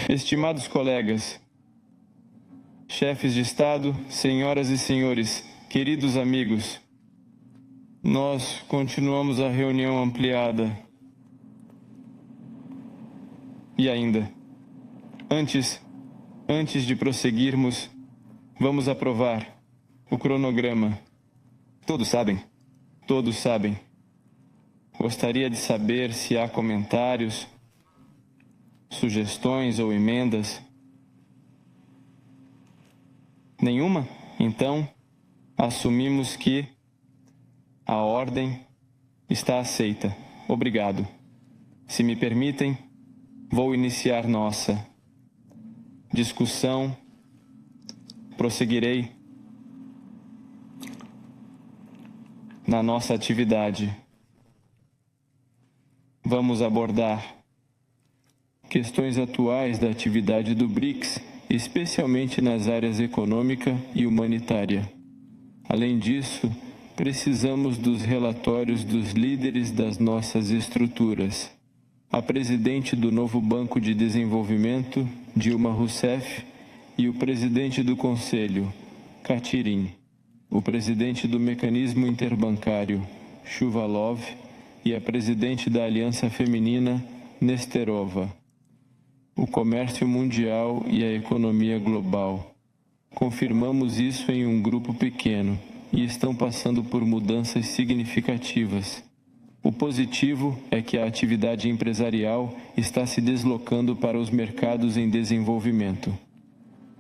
Estimados colegas, chefes de Estado, senhoras e senhores, queridos amigos, nós continuamos a reunião ampliada. E ainda, antes de prosseguirmos, vamos aprovar o cronograma. Todos sabem? Todos sabem. Gostaria de saber se há comentários, sugestões ou emendas. Nenhuma? Então, assumimos que a ordem está aceita. Obrigado. Se me permitem, vou iniciar nossa discussão. Prosseguirei na nossa atividade. Vamos abordar questões atuais da atividade do BRICS, especialmente nas áreas econômica e humanitária. Além disso, precisamos dos relatórios dos líderes das nossas estruturas. A presidente do novo Banco de Desenvolvimento, Dilma Rousseff, e o presidente do Conselho, Katirin, o presidente do Mecanismo Interbancário, Shuvalov, e a presidente da Aliança Feminina, Nesterova. O comércio mundial e a economia global. Confirmamos isso em um grupo pequeno e estão passando por mudanças significativas. O positivo é que a atividade empresarial está se deslocando para os mercados em desenvolvimento.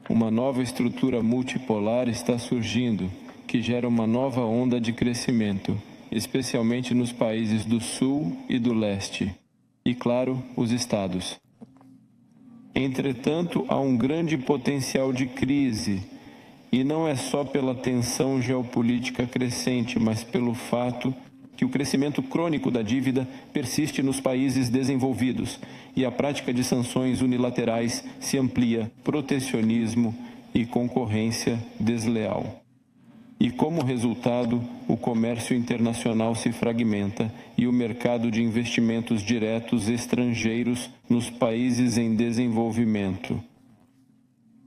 Uma nova estrutura multipolar está surgindo, que gera uma nova onda de crescimento, especialmente nos países do Sul e do Leste, e, claro, os Estados. Entretanto, há um grande potencial de crise, e não é só pela tensão geopolítica crescente, mas pelo fato que o crescimento crônico da dívida persiste nos países desenvolvidos e a prática de sanções unilaterais se amplia, protecionismo e concorrência desleal. E, como resultado, o comércio internacional se fragmenta e o mercado de investimentos diretos estrangeiros nos países em desenvolvimento.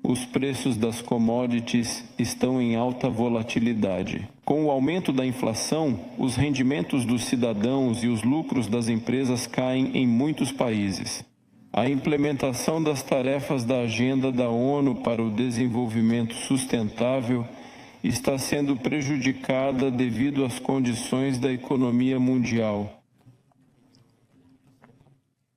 Os preços das commodities estão em alta volatilidade. Com o aumento da inflação, os rendimentos dos cidadãos e os lucros das empresas caem em muitos países. A implementação das tarefas da Agenda da ONU para o Desenvolvimento Sustentável está sendo prejudicada devido às condições da economia mundial.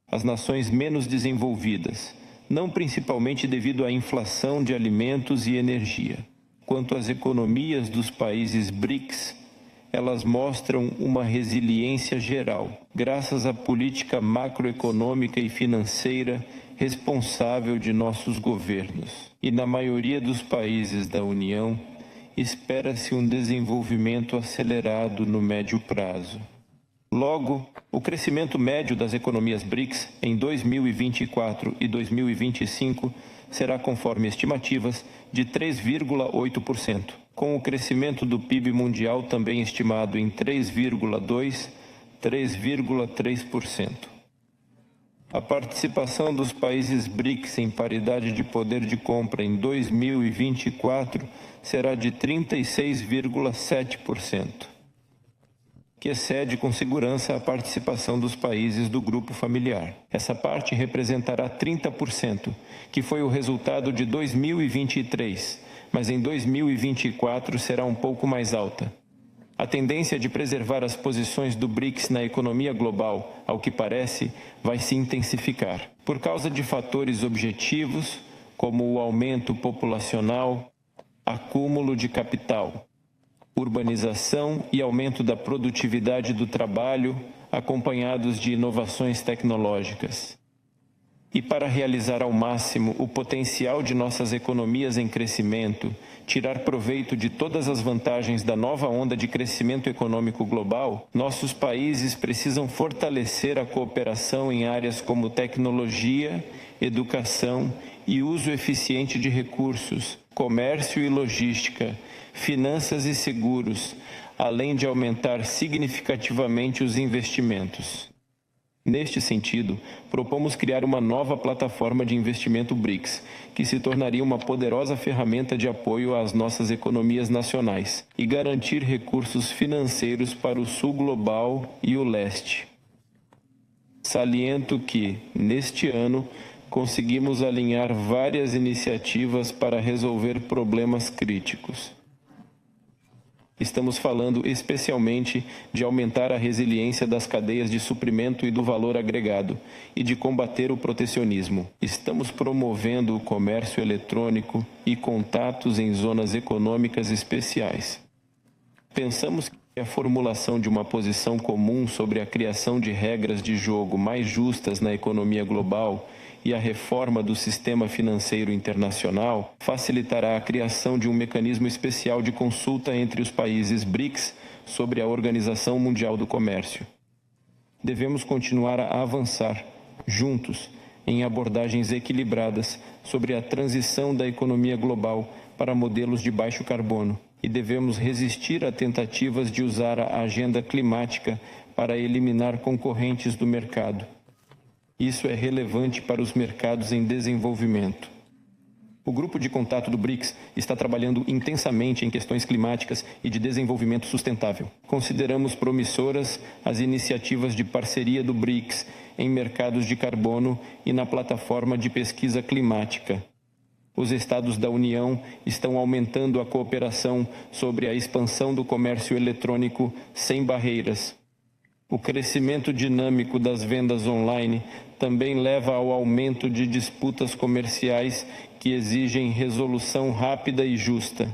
As nações menos desenvolvidas, não principalmente devido à inflação de alimentos e energia. Quanto às economias dos países BRICS, elas mostram uma resiliência geral, graças à política macroeconômica e financeira responsável de nossos governos. E na maioria dos países da União, espera-se um desenvolvimento acelerado no médio prazo. Logo, o crescimento médio das economias BRICS em 2024 e 2025 será, conforme estimativas, de 3,8%, com o crescimento do PIB mundial também estimado em 3,2%, 3,3%. A participação dos países BRICS em paridade de poder de compra em 2024 será de 36,7%, que excede com segurança a participação dos países do grupo familiar. Essa parte representará 30%, que foi o resultado de 2023, mas em 2024 será um pouco mais alta. A tendência de preservar as posições do BRICS na economia global, ao que parece, vai se intensificar, por causa de fatores objetivos, como o aumento populacional, acúmulo de capital, urbanização e aumento da produtividade do trabalho, acompanhados de inovações tecnológicas. E para realizar ao máximo o potencial de nossas economias em crescimento, tirar proveito de todas as vantagens da nova onda de crescimento econômico global, nossos países precisam fortalecer a cooperação em áreas como tecnologia, educação e uso eficiente de recursos, comércio e logística, finanças e seguros, além de aumentar significativamente os investimentos. Neste sentido, propomos criar uma nova plataforma de investimento BRICS, que se tornaria uma poderosa ferramenta de apoio às nossas economias nacionais e garantir recursos financeiros para o Sul Global e o Leste. Saliento que, neste ano, conseguimos alinhar várias iniciativas para resolver problemas críticos. Estamos falando especialmente de aumentar a resiliência das cadeias de suprimento e do valor agregado e de combater o protecionismo. Estamos promovendo o comércio eletrônico e contatos em zonas econômicas especiais. Pensamos que a formulação de uma posição comum sobre a criação de regras de jogo mais justas na economia global e a reforma do sistema financeiro internacional facilitará a criação de um mecanismo especial de consulta entre os países BRICS sobre a Organização Mundial do Comércio. Devemos continuar a avançar, juntos, em abordagens equilibradas sobre a transição da economia global para modelos de baixo carbono e devemos resistir a tentativas de usar a agenda climática para eliminar concorrentes do mercado. Isso é relevante para os mercados em desenvolvimento. O grupo de contato do BRICS está trabalhando intensamente em questões climáticas e de desenvolvimento sustentável. Consideramos promissoras as iniciativas de parceria do BRICS em mercados de carbono e na plataforma de pesquisa climática. Os Estados da União estão aumentando a cooperação sobre a expansão do comércio eletrônico sem barreiras. O crescimento dinâmico das vendas online também leva ao aumento de disputas comerciais que exigem resolução rápida e justa.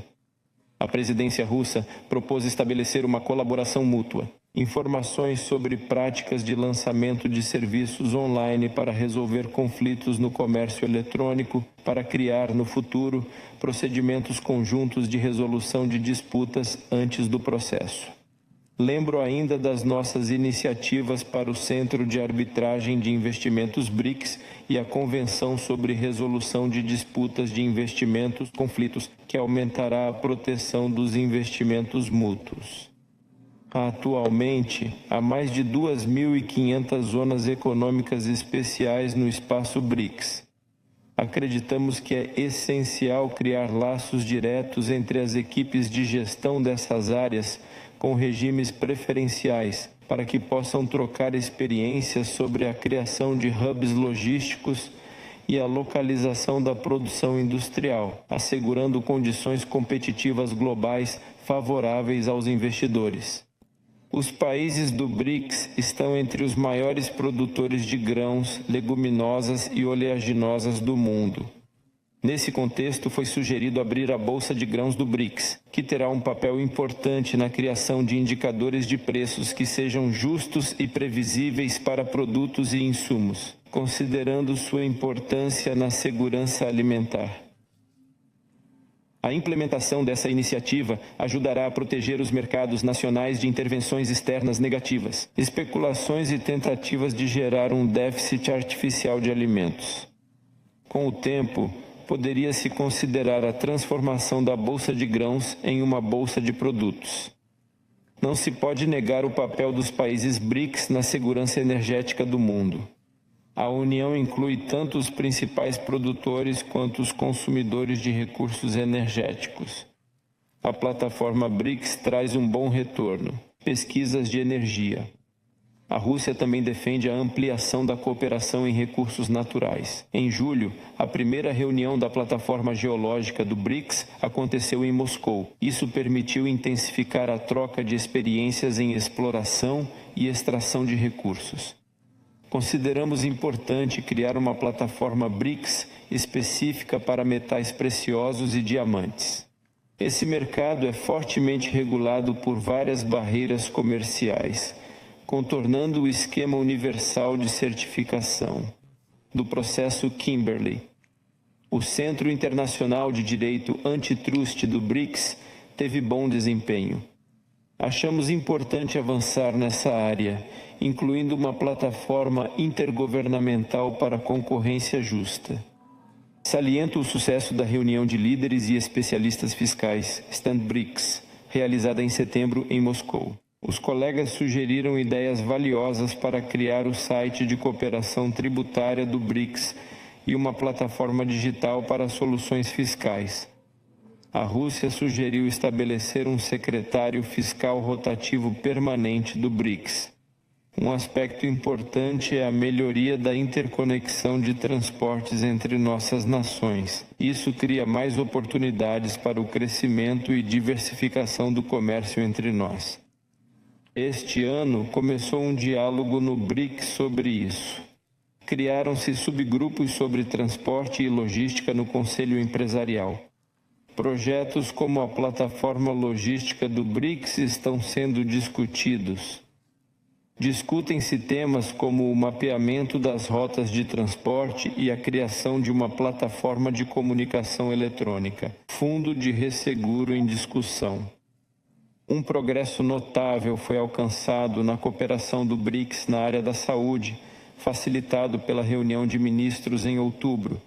A presidência russa propôs estabelecer uma colaboração mútua. Informações sobre práticas de lançamento de serviços online para resolver conflitos no comércio eletrônico, para criar, no futuro, procedimentos conjuntos de resolução de disputas antes do processo. Lembro ainda das nossas iniciativas para o Centro de Arbitragem de Investimentos BRICS e a Convenção sobre Resolução de Disputas de Investimentos Conflitos, que aumentará a proteção dos investimentos mútuos. Atualmente, há mais de 2.500 zonas econômicas especiais no espaço BRICS. Acreditamos que é essencial criar laços diretos entre as equipes de gestão dessas áreas com regimes preferenciais, para que possam trocar experiências sobre a criação de hubs logísticos e a localização da produção industrial, assegurando condições competitivas globais favoráveis aos investidores. Os países do BRICS estão entre os maiores produtores de grãos, leguminosas e oleaginosas do mundo. Nesse contexto, foi sugerido abrir a Bolsa de Grãos do BRICS, que terá um papel importante na criação de indicadores de preços que sejam justos e previsíveis para produtos e insumos, considerando sua importância na segurança alimentar. A implementação dessa iniciativa ajudará a proteger os mercados nacionais de intervenções externas negativas, especulações e tentativas de gerar um déficit artificial de alimentos. Com o tempo, poderia-se considerar a transformação da Bolsa de Grãos em uma Bolsa de Produtos. Não se pode negar o papel dos países BRICS na segurança energética do mundo. A União inclui tanto os principais produtores quanto os consumidores de recursos energéticos. A plataforma BRICS traz um bom retorno. Pesquisas de energia. A Rússia também defende a ampliação da cooperação em recursos naturais. Em julho, a primeira reunião da plataforma geológica do BRICS aconteceu em Moscou. Isso permitiu intensificar a troca de experiências em exploração e extração de recursos. Consideramos importante criar uma plataforma BRICS específica para metais preciosos e diamantes. Esse mercado é fortemente regulado por várias barreiras comerciais, contornando o esquema universal de certificação do processo Kimberley. O Centro Internacional de Direito Antitrust do BRICS teve bom desempenho. Achamos importante avançar nessa área, incluindo uma plataforma intergovernamental para concorrência justa. Saliento o sucesso da reunião de líderes e especialistas fiscais, Stand BRICS, realizada em setembro em Moscou. Os colegas sugeriram ideias valiosas para criar o site de cooperação tributária do BRICS e uma plataforma digital para soluções fiscais. A Rússia sugeriu estabelecer um secretário fiscal rotativo permanente do BRICS. Um aspecto importante é a melhoria da interconexão de transportes entre nossas nações. Isso cria mais oportunidades para o crescimento e diversificação do comércio entre nós. Este ano começou um diálogo no BRICS sobre isso. Criaram-se subgrupos sobre transporte e logística no Conselho Empresarial. Projetos como a plataforma logística do BRICS estão sendo discutidos. Discutem-se temas como o mapeamento das rotas de transporte e a criação de uma plataforma de comunicação eletrônica. Fundo de resseguro em discussão. Um progresso notável foi alcançado na cooperação do BRICS na área da saúde, facilitado pela reunião de ministros em outubro.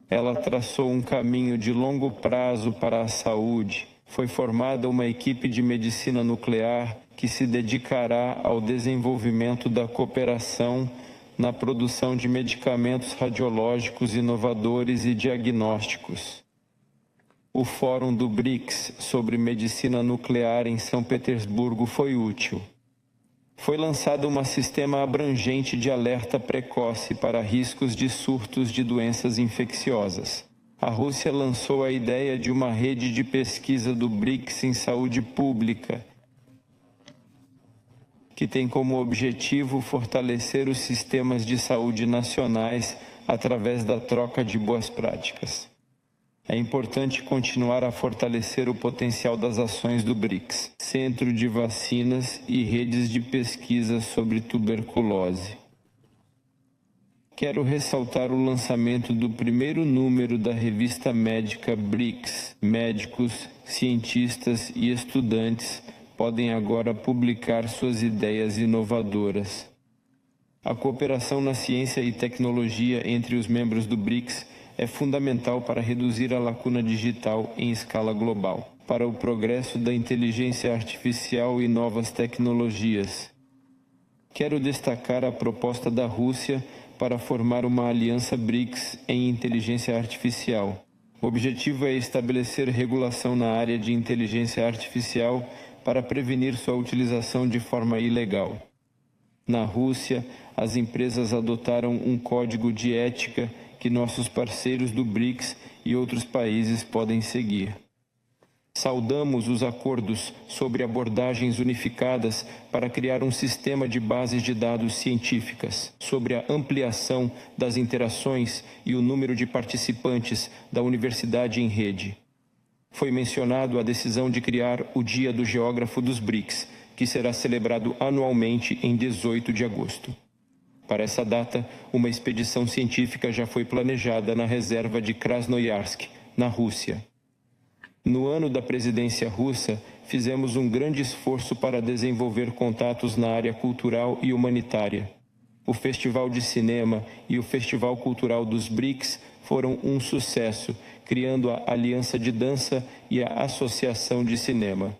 Ela traçou um caminho de longo prazo para a saúde. Foi formada uma equipe de medicina nuclear que se dedicará ao desenvolvimento da cooperação na produção de medicamentos radiológicos inovadores e diagnósticos. O Fórum do BRICS sobre medicina nuclear em São Petersburgo foi útil. Foi lançado um sistema abrangente de alerta precoce para riscos de surtos de doenças infecciosas. A Rússia lançou a ideia de uma rede de pesquisa do BRICS em saúde pública, que tem como objetivo fortalecer os sistemas de saúde nacionais através da troca de boas práticas. É importante continuar a fortalecer o potencial das ações do BRICS, Centro de Vacinas e redes de pesquisa sobre tuberculose. Quero ressaltar o lançamento do primeiro número da revista médica BRICS. Médicos, cientistas e estudantes podem agora publicar suas ideias inovadoras. A cooperação na ciência e tecnologia entre os membros do BRICS é fundamental para reduzir a lacuna digital em escala global, para o progresso da inteligência artificial e novas tecnologias. Quero destacar a proposta da Rússia para formar uma aliança BRICS em inteligência artificial. O objetivo é estabelecer regulação na área de inteligência artificial para prevenir sua utilização de forma ilegal. Na Rússia, as empresas adotaram um código de ética que nossos parceiros do BRICS e outros países podem seguir. Saudamos os acordos sobre abordagens unificadas para criar um sistema de bases de dados científicas, sobre a ampliação das interações e o número de participantes da universidade em rede. Foi mencionado a decisão de criar o Dia do Geógrafo dos BRICS, que será celebrado anualmente em 18 de agosto. Para essa data, uma expedição científica já foi planejada na reserva de Krasnoyarsk, na Rússia. No ano da presidência russa, fizemos um grande esforço para desenvolver contatos na área cultural e humanitária. O Festival de Cinema e o Festival Cultural dos BRICS foram um sucesso, criando a Aliança de Dança e a Associação de Cinema.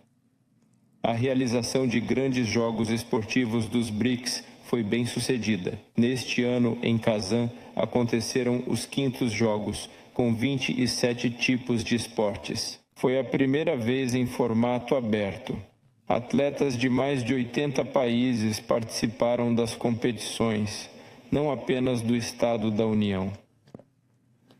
A realização de grandes jogos esportivos dos BRICS foi bem sucedida. Neste ano, em Kazan, aconteceram os 5º Jogos, com 27 tipos de esportes. Foi a primeira vez em formato aberto. Atletas de mais de 80 países participaram das competições, não apenas do Estado da União.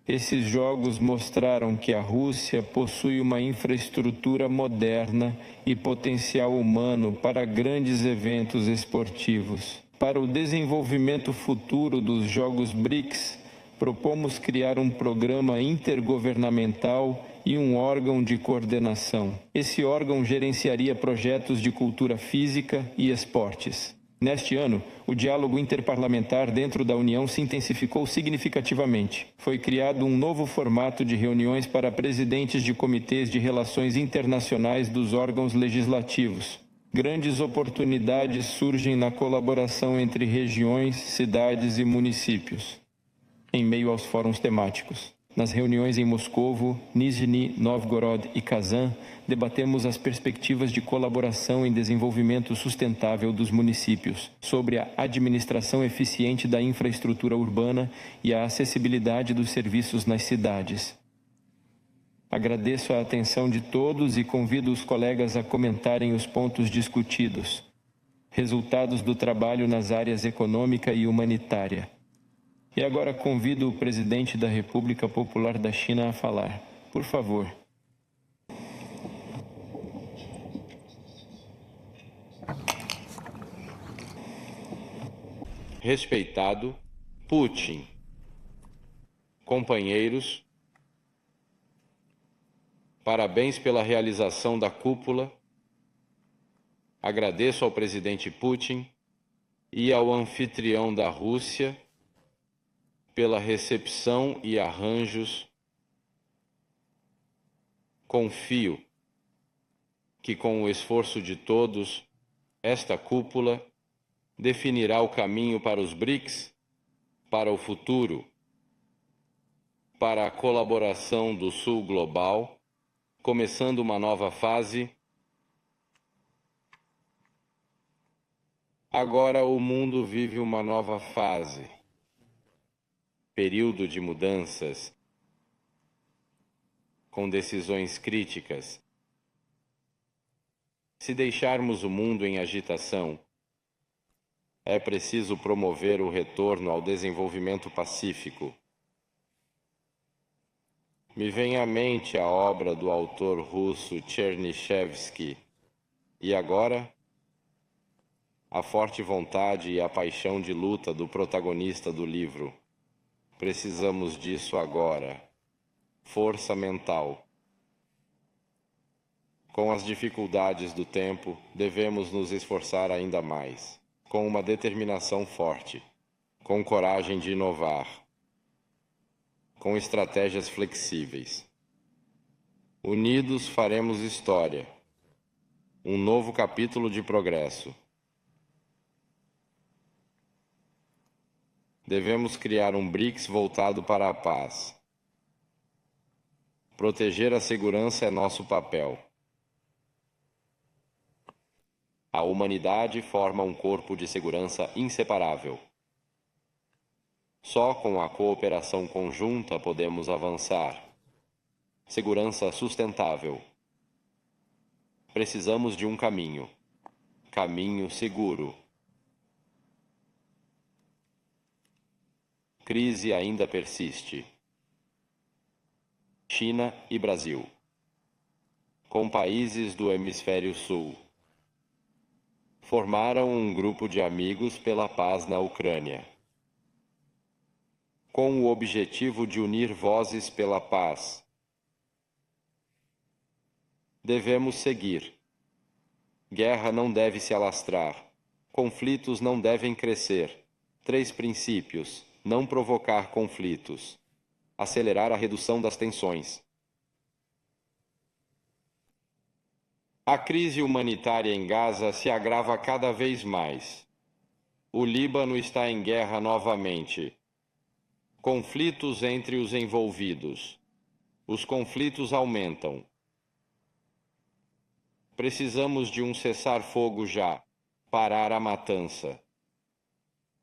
Esses jogos mostraram que a Rússia possui uma infraestrutura moderna e potencial humano para grandes eventos esportivos. Para o desenvolvimento futuro dos Jogos BRICS, propomos criar um programa intergovernamental e um órgão de coordenação. Esse órgão gerenciaria projetos de cultura física e esportes. Neste ano, o diálogo interparlamentar dentro da União se intensificou significativamente. Foi criado um novo formato de reuniões para presidentes de comitês de relações internacionais dos órgãos legislativos. Grandes oportunidades surgem na colaboração entre regiões, cidades e municípios, em meio aos fóruns temáticos. Nas reuniões em Moscovo, Nizhny Novgorod e Kazan, debatemos as perspectivas de colaboração em desenvolvimento sustentável dos municípios, sobre a administração eficiente da infraestrutura urbana e a acessibilidade dos serviços nas cidades. Agradeço a atenção de todos e convido os colegas a comentarem os pontos discutidos. Resultados do trabalho nas áreas econômica e humanitária. E agora convido o presidente da República Popular da China a falar. Por favor. Respeitado Putin, companheiros, parabéns pela realização da cúpula. Agradeço ao presidente Putin e ao anfitrião da Rússia pela recepção e arranjos. Confio que, com o esforço de todos, esta cúpula definirá o caminho para os BRICS, para o futuro, para a colaboração do Sul global, começando uma nova fase. Agora o mundo vive uma nova fase. Período de mudanças, com decisões críticas. Se deixarmos o mundo em agitação, é preciso promover o retorno ao desenvolvimento pacífico. Me vem à mente a obra do autor russo Chernyshevsky, e agora, a forte vontade e a paixão de luta do protagonista do livro. Precisamos disso agora. Força mental. Com as dificuldades do tempo, devemos nos esforçar ainda mais, com uma determinação forte, com coragem de inovar, com estratégias flexíveis. Unidos faremos história, um novo capítulo de progresso. Devemos criar um BRICS voltado para a paz. Proteger a segurança é nosso papel. A humanidade forma um corpo de segurança inseparável. Só com a cooperação conjunta podemos avançar. Segurança sustentável. Precisamos de um caminho. Caminho seguro. Crise ainda persiste. China e Brasil. Com países do Hemisfério Sul. Formaram um grupo de amigos pela paz na Ucrânia. Com o objetivo de unir vozes pela paz. Devemos seguir. Guerra não deve se alastrar. Conflitos não devem crescer. 3 princípios. Não provocar conflitos. Acelerar a redução das tensões. A crise humanitária em Gaza se agrava cada vez mais. O Líbano está em guerra novamente. Conflitos entre os envolvidos. Os conflitos aumentam. Precisamos de um cessar-fogo já. Parar a matança.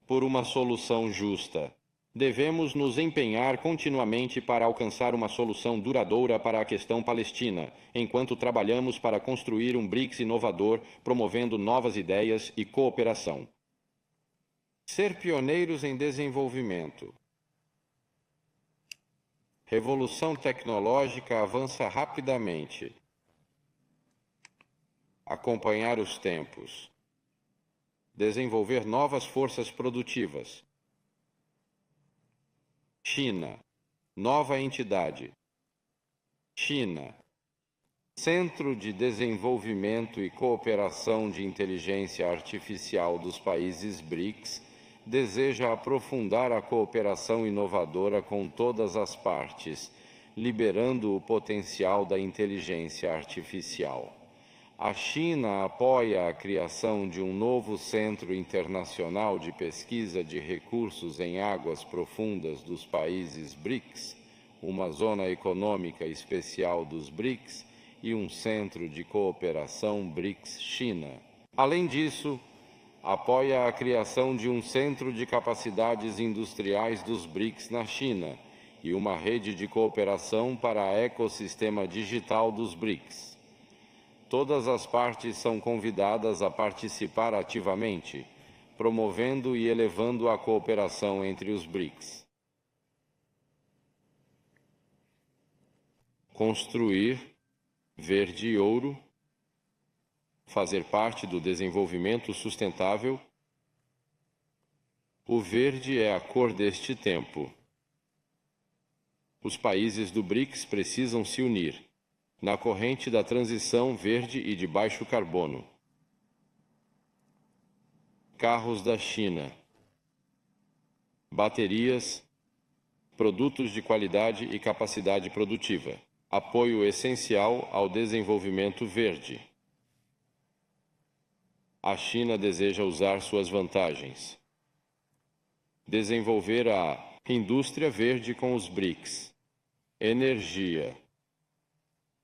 Por uma solução justa. Devemos nos empenhar continuamente para alcançar uma solução duradoura para a questão palestina, enquanto trabalhamos para construir um BRICS inovador, promovendo novas ideias e cooperação. Ser pioneiros em desenvolvimento. Revolução tecnológica avança rapidamente. Acompanhar os tempos. Desenvolver novas forças produtivas. China, nova entidade. China, Centro de Desenvolvimento e Cooperação de Inteligência Artificial dos países BRICS, deseja aprofundar a cooperação inovadora com todas as partes, liberando o potencial da inteligência artificial. A China apoia a criação de um novo Centro Internacional de Pesquisa de Recursos em Águas Profundas dos países BRICS, uma zona econômica especial dos BRICS e um centro de cooperação BRICS-China. Além disso, apoia a criação de um centro de capacidades industriais dos BRICS na China e uma rede de cooperação para o ecossistema digital dos BRICS. Todas as partes são convidadas a participar ativamente, promovendo e elevando a cooperação entre os BRICS. Construir verde e ouro, fazer parte do desenvolvimento sustentável. O verde é a cor deste tempo. Os países do BRICS precisam se unir na corrente da transição verde e de baixo carbono. Carros da China, baterias, produtos de qualidade e capacidade produtiva. Apoio essencial ao desenvolvimento verde. A China deseja usar suas vantagens. Desenvolver a indústria verde com os BRICS. Energia.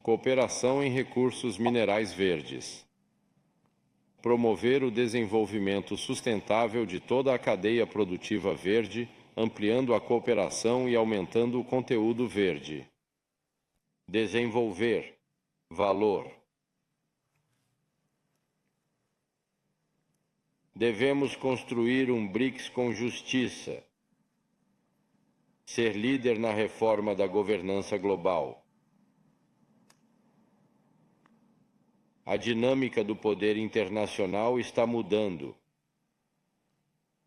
Cooperação em recursos minerais verdes. Promover o desenvolvimento sustentável de toda a cadeia produtiva verde, ampliando a cooperação e aumentando o conteúdo verde. Desenvolver valor. Devemos construir um BRICS com justiça. Ser líder na reforma da governança global. A dinâmica do poder internacional está mudando.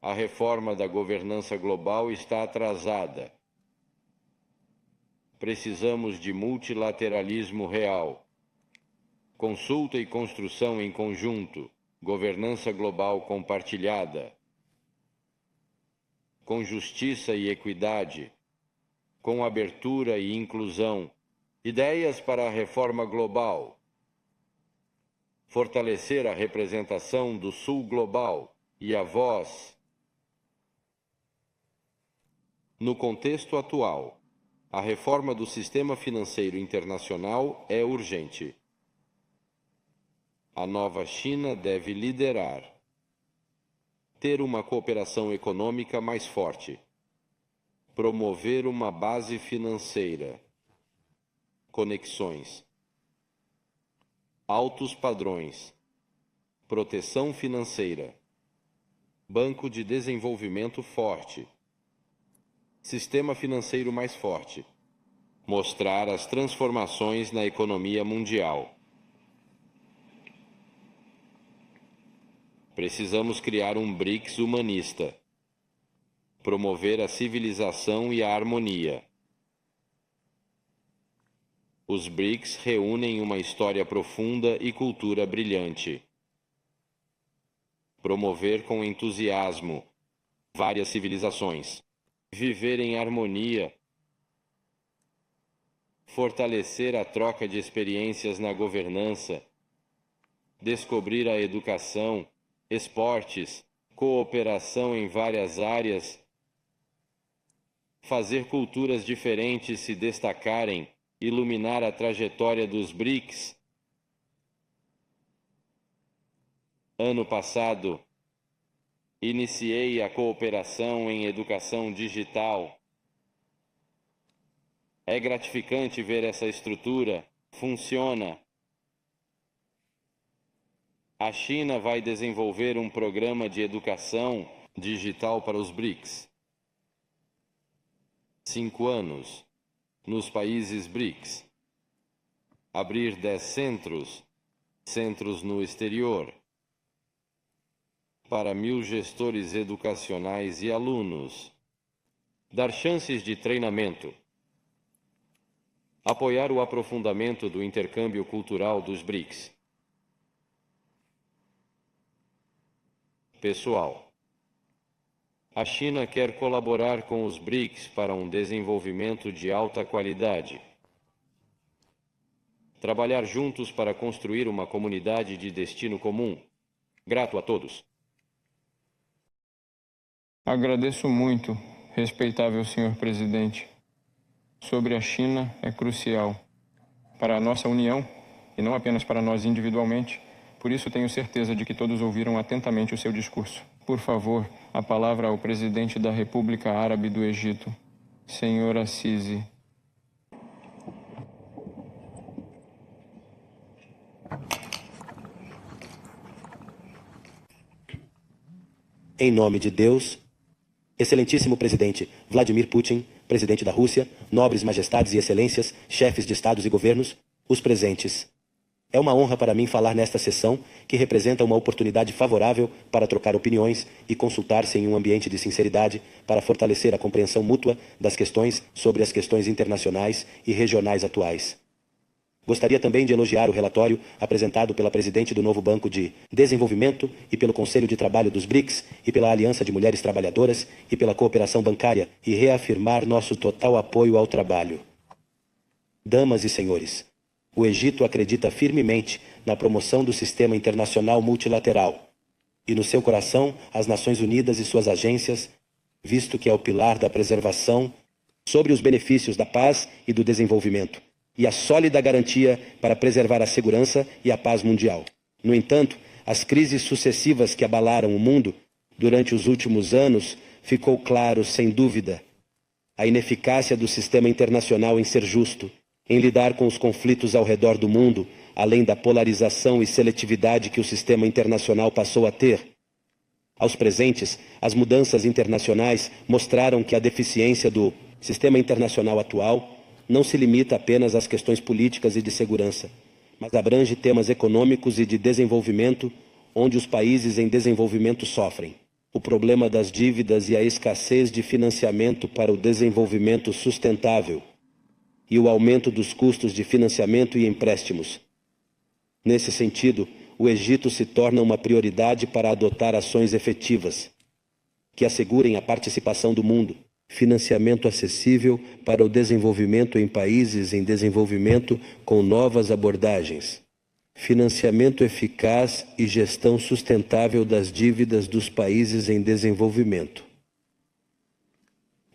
A reforma da governança global está atrasada. Precisamos de multilateralismo real. Consulta e construção em conjunto. Governança global compartilhada. Com justiça e equidade. Com abertura e inclusão. Ideias para a reforma global. Fortalecer a representação do Sul global e a voz. No contexto atual, a reforma do sistema financeiro internacional é urgente. A nova China deve liderar. Ter uma cooperação econômica mais forte. Promover uma base financeira. Conexões. Altos padrões. Proteção financeira. Banco de desenvolvimento forte. Sistema financeiro mais forte. Mostrar as transformações na economia mundial. Precisamos criar um BRICS humanista. Promover a civilização e a harmonia. Os BRICS reúnem uma história profunda e cultura brilhante. Promover com entusiasmo várias civilizações. Viver em harmonia. Fortalecer a troca de experiências na governança. Descobrir a educação, esportes, cooperação em várias áreas. Fazer culturas diferentes se destacarem. Iluminar a trajetória dos BRICS. Ano passado, iniciei a cooperação em educação digital. É gratificante ver essa estrutura. Funciona. A China vai desenvolver um programa de educação digital para os BRICS. 5 anos. Nos países BRICS. Abrir 10 centros no exterior. Para 1.000 gestores educacionais e alunos. Dar chances de treinamento. Apoiar o aprofundamento do intercâmbio cultural dos BRICS. Pessoal. A China quer colaborar com os BRICS para um desenvolvimento de alta qualidade. Trabalhar juntos para construir uma comunidade de destino comum. Grato a todos. Agradeço muito, respeitável senhor presidente. sobre a China é crucial para a nossa união e não apenas para nós individualmente. Por isso tenho certeza de que todos ouviram atentamente o seu discurso. Por favor, a palavra ao presidente da República Árabe do Egito, Senhor Assisi. Em nome de Deus, excelentíssimo presidente Vladimir Putin, presidente da Rússia, nobres majestades e excelências, chefes de estados e governos, os presentes. É uma honra para mim falar nesta sessão, que representa uma oportunidade favorável para trocar opiniões e consultar-se em um ambiente de sinceridade para fortalecer a compreensão mútua das questões sobre as questões internacionais e regionais atuais. Gostaria também de elogiar o relatório apresentado pela presidente do novo Banco de Desenvolvimento e pelo Conselho de Trabalho dos BRICS e pela Aliança de Mulheres Trabalhadoras e pela cooperação bancária e reafirmar nosso total apoio ao trabalho. Damas e senhores, o Egito acredita firmemente na promoção do sistema internacional multilateral e no seu coração as Nações Unidas e suas agências, visto que é o pilar da preservação sobre os benefícios da paz e do desenvolvimento e a sólida garantia para preservar a segurança e a paz mundial. No entanto, as crises sucessivas que abalaram o mundo durante os últimos anos ficou claro, sem dúvida, a ineficácia do sistema internacional em ser justo, em lidar com os conflitos ao redor do mundo, além da polarização e seletividade que o sistema internacional passou a ter. Aos presentes, as mudanças internacionais mostraram que a deficiência do sistema internacional atual não se limita apenas às questões políticas e de segurança, mas abrange temas econômicos e de desenvolvimento, onde os países em desenvolvimento sofrem. O problema das dívidas e a escassez de financiamento para o desenvolvimento sustentável e o aumento dos custos de financiamento e empréstimos. Nesse sentido, o Egito se torna uma prioridade para adotar ações efetivas que assegurem a participação do mundo, financiamento acessível para o desenvolvimento em países em desenvolvimento com novas abordagens, financiamento eficaz e gestão sustentável das dívidas dos países em desenvolvimento.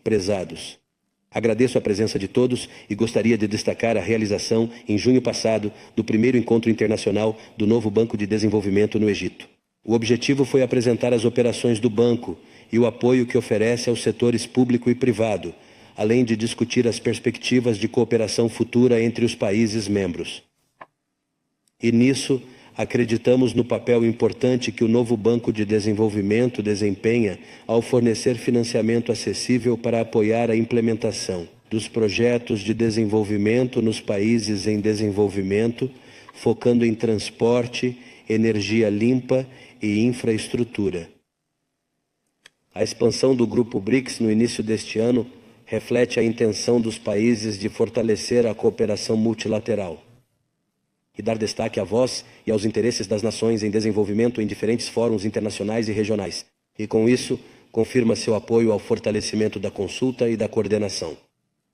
Prezados, agradeço a presença de todos e gostaria de destacar a realização, em junho passado, do primeiro encontro internacional do novo Banco de Desenvolvimento no Egito. O objetivo foi apresentar as operações do banco e o apoio que oferece aos setores público e privado, além de discutir as perspectivas de cooperação futura entre os países membros. E nisso, acreditamos no papel importante que o novo Banco de Desenvolvimento desempenha ao fornecer financiamento acessível para apoiar a implementação dos projetos de desenvolvimento nos países em desenvolvimento, focando em transporte, energia limpa e infraestrutura. A expansão do Grupo BRICS no início deste ano reflete a intenção dos países de fortalecer a cooperação multilateral e dar destaque à voz e aos interesses das nações em desenvolvimento em diferentes fóruns internacionais e regionais. E com isso, confirma seu apoio ao fortalecimento da consulta e da coordenação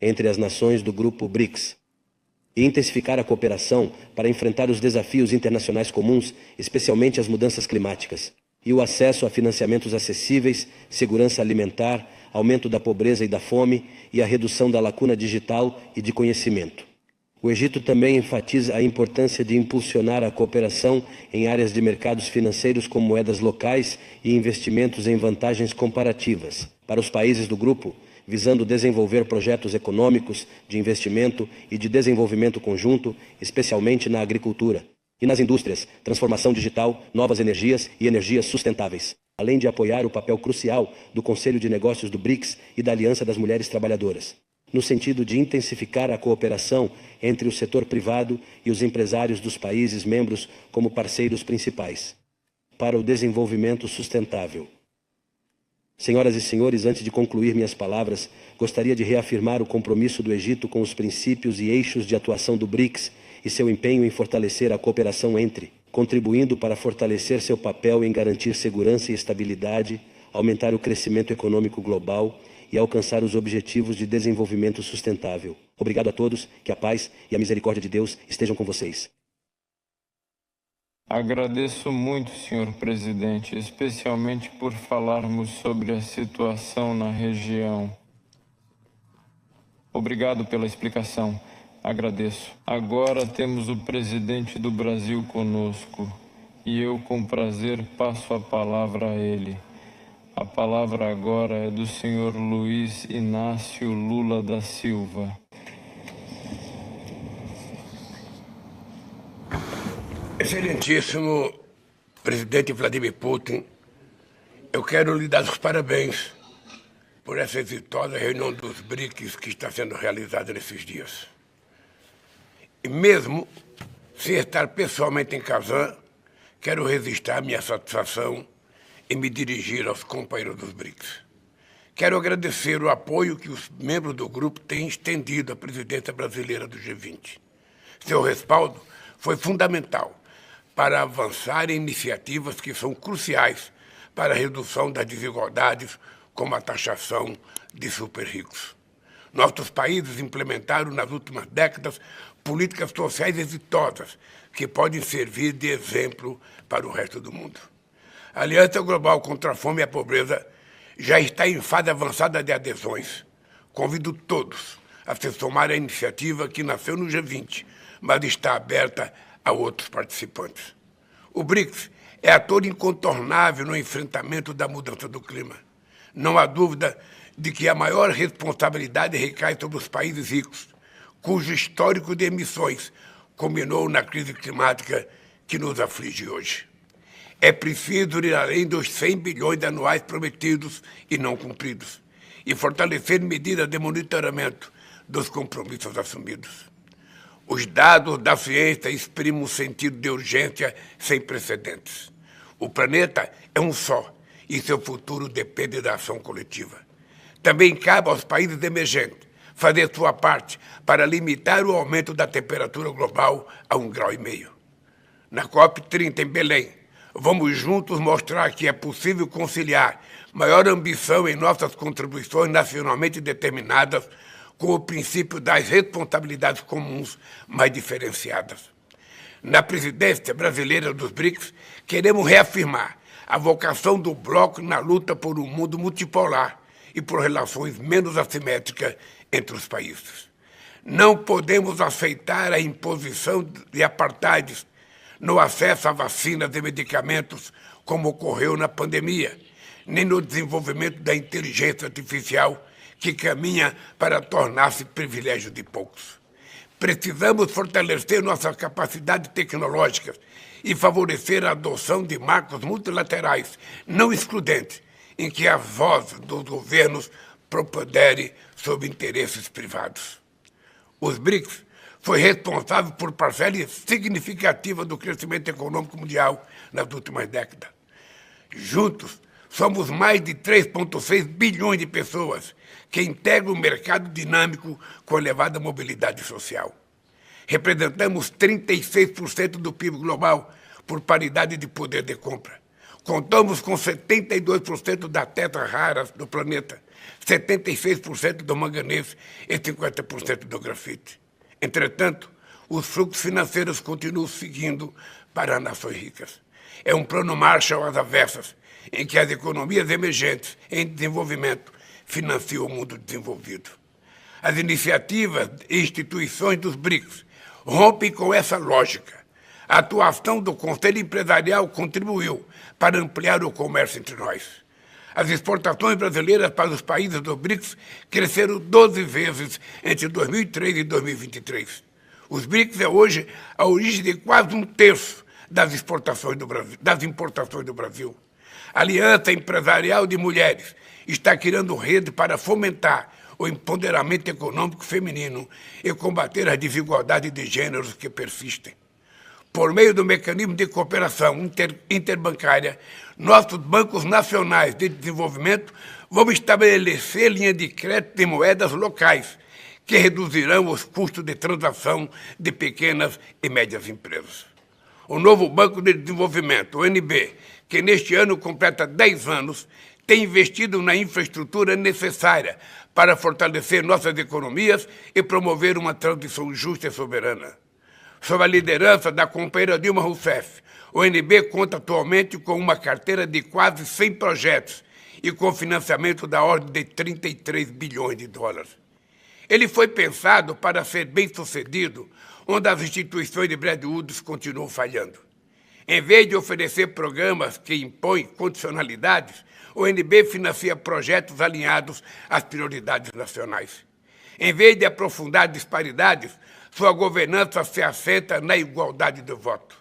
entre as nações do Grupo BRICS e intensificar a cooperação para enfrentar os desafios internacionais comuns, especialmente as mudanças climáticas, e o acesso a financiamentos acessíveis, segurança alimentar, aumento da pobreza e da fome e a redução da lacuna digital e de conhecimento. O Egito também enfatiza a importância de impulsionar a cooperação em áreas de mercados financeiros com moedas locais e investimentos em vantagens comparativas para os países do grupo, visando desenvolver projetos econômicos, de investimento e de desenvolvimento conjunto, especialmente na agricultura e nas indústrias, transformação digital, novas energias e energias sustentáveis, além de apoiar o papel crucial do Conselho de Negócios do BRICS e da Aliança das Mulheres Trabalhadoras, no sentido de intensificar a cooperação entre o setor privado e os empresários dos países membros como parceiros principais, para o desenvolvimento sustentável. Senhoras e senhores, antes de concluir minhas palavras, gostaria de reafirmar o compromisso do Egito com os princípios e eixos de atuação do BRICS e seu empenho em fortalecer a cooperação contribuindo para fortalecer seu papel em garantir segurança e estabilidade, aumentar o crescimento econômico global e alcançar os objetivos de desenvolvimento sustentável. Obrigado a todos, que a paz e a misericórdia de Deus estejam com vocês. Agradeço muito, senhor presidente, especialmente por falarmos sobre a situação na região. Obrigado pela explicação. Agradeço. Agora temos o presidente do Brasil conosco e eu, com prazer, passo a palavra a ele. A palavra agora é do senhor Luiz Inácio Lula da Silva. Excelentíssimo presidente Vladimir Putin, eu quero lhe dar os parabéns por essa exitosa reunião dos BRICS que está sendo realizada nesses dias. E mesmo sem estar pessoalmente em Kazan, quero registrar minha satisfação em me dirigir aos companheiros dos BRICS. Quero agradecer o apoio que os membros do grupo têm estendido à presidência brasileira do G20. Seu respaldo foi fundamental para avançar em iniciativas que são cruciais para a redução das desigualdades, como a taxação de super-ricos. Nossos países implementaram nas últimas décadas políticas sociais exitosas que podem servir de exemplo para o resto do mundo. A Aliança Global contra a Fome e a Pobreza já está em fase avançada de adesões. Convido todos a se somar à iniciativa que nasceu no G20, mas está aberta a outros participantes. O BRICS é ator incontornável no enfrentamento da mudança do clima. Não há dúvida de que a maior responsabilidade recai sobre os países ricos, cujo histórico de emissões culminou na crise climática que nos aflige hoje. É preciso ir além dos 100 bilhões anuais prometidos e não cumpridos, e fortalecer medidas de monitoramento dos compromissos assumidos. Os dados da ciência exprimem um sentido de urgência sem precedentes. O planeta é um só e seu futuro depende da ação coletiva. Também cabe aos países emergentes fazer sua parte para limitar o aumento da temperatura global a 1,5 graus. Na COP30 em Belém, vamos juntos mostrar que é possível conciliar maior ambição em nossas contribuições nacionalmente determinadas com o princípio das responsabilidades comuns mais diferenciadas. Na presidência brasileira dos BRICS, queremos reafirmar a vocação do bloco na luta por um mundo multipolar e por relações menos assimétricas entre os países. Não podemos aceitar a imposição de apartheids no acesso a vacinas e medicamentos, como ocorreu na pandemia, nem no desenvolvimento da inteligência artificial, que caminha para tornar-se privilégio de poucos. Precisamos fortalecer nossas capacidades tecnológicas e favorecer a adoção de marcos multilaterais não excludentes, em que a voz dos governos prepondere sobre interesses privados. Os BRICS foi responsável por parcela significativa do crescimento econômico mundial nas últimas décadas. Juntos, somos mais de 3,6 bilhões de pessoas que integram um mercado dinâmico com elevada mobilidade social. Representamos 36% do PIB global por paridade de poder de compra. Contamos com 72% das terras raras do planeta, 76% do manganês e 50% do grafite. Entretanto, os fluxos financeiros continuam seguindo para as nações ricas. É um plano Marshall às avessas, em que as economias emergentes em desenvolvimento financiam o mundo desenvolvido. As iniciativas e instituições dos BRICS rompem com essa lógica. A atuação do Conselho Empresarial contribuiu para ampliar o comércio entre nós. As exportações brasileiras para os países do BRICS cresceram 12 vezes entre 2003 e 2023. Os BRICS é hoje a origem de quase um terço das exportações do Brasil, das importações do Brasil. A Aliança Empresarial de Mulheres está criando rede para fomentar o empoderamento econômico feminino e combater as desigualdades de gêneros que persistem. Por meio do mecanismo de cooperação interbancária, nossos bancos nacionais de desenvolvimento vão estabelecer linhas de crédito em moedas locais, que reduzirão os custos de transação de pequenas e médias empresas. O novo Banco de Desenvolvimento, o NB, que neste ano completa 10 anos, tem investido na infraestrutura necessária para fortalecer nossas economias e promover uma transição justa e soberana. Sob a liderança da companheira Dilma Rousseff, o NB conta atualmente com uma carteira de quase 100 projetos e com financiamento da ordem de 33 bilhões de dólares. Ele foi pensado para ser bem-sucedido, onde as instituições de Bretton Woods continuam falhando. Em vez de oferecer programas que impõem condicionalidades, o NB financia projetos alinhados às prioridades nacionais. Em vez de aprofundar disparidades, sua governança se assenta na igualdade do voto.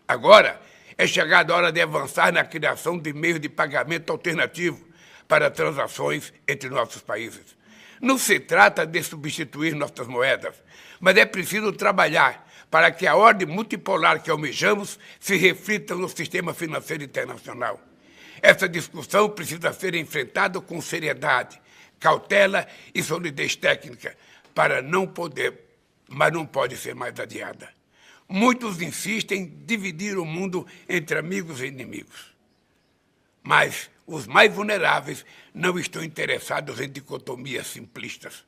Agora, é chegada a hora de avançar na criação de meios de pagamento alternativo para transações entre nossos países. Não se trata de substituir nossas moedas, mas é preciso trabalhar para que a ordem multipolar que almejamos se reflita no sistema financeiro internacional. Essa discussão precisa ser enfrentada com seriedade, cautela e solidez técnica, mas não pode ser mais adiada. Muitos insistem em dividir o mundo entre amigos e inimigos. Mas os mais vulneráveis não estão interessados em dicotomias simplistas.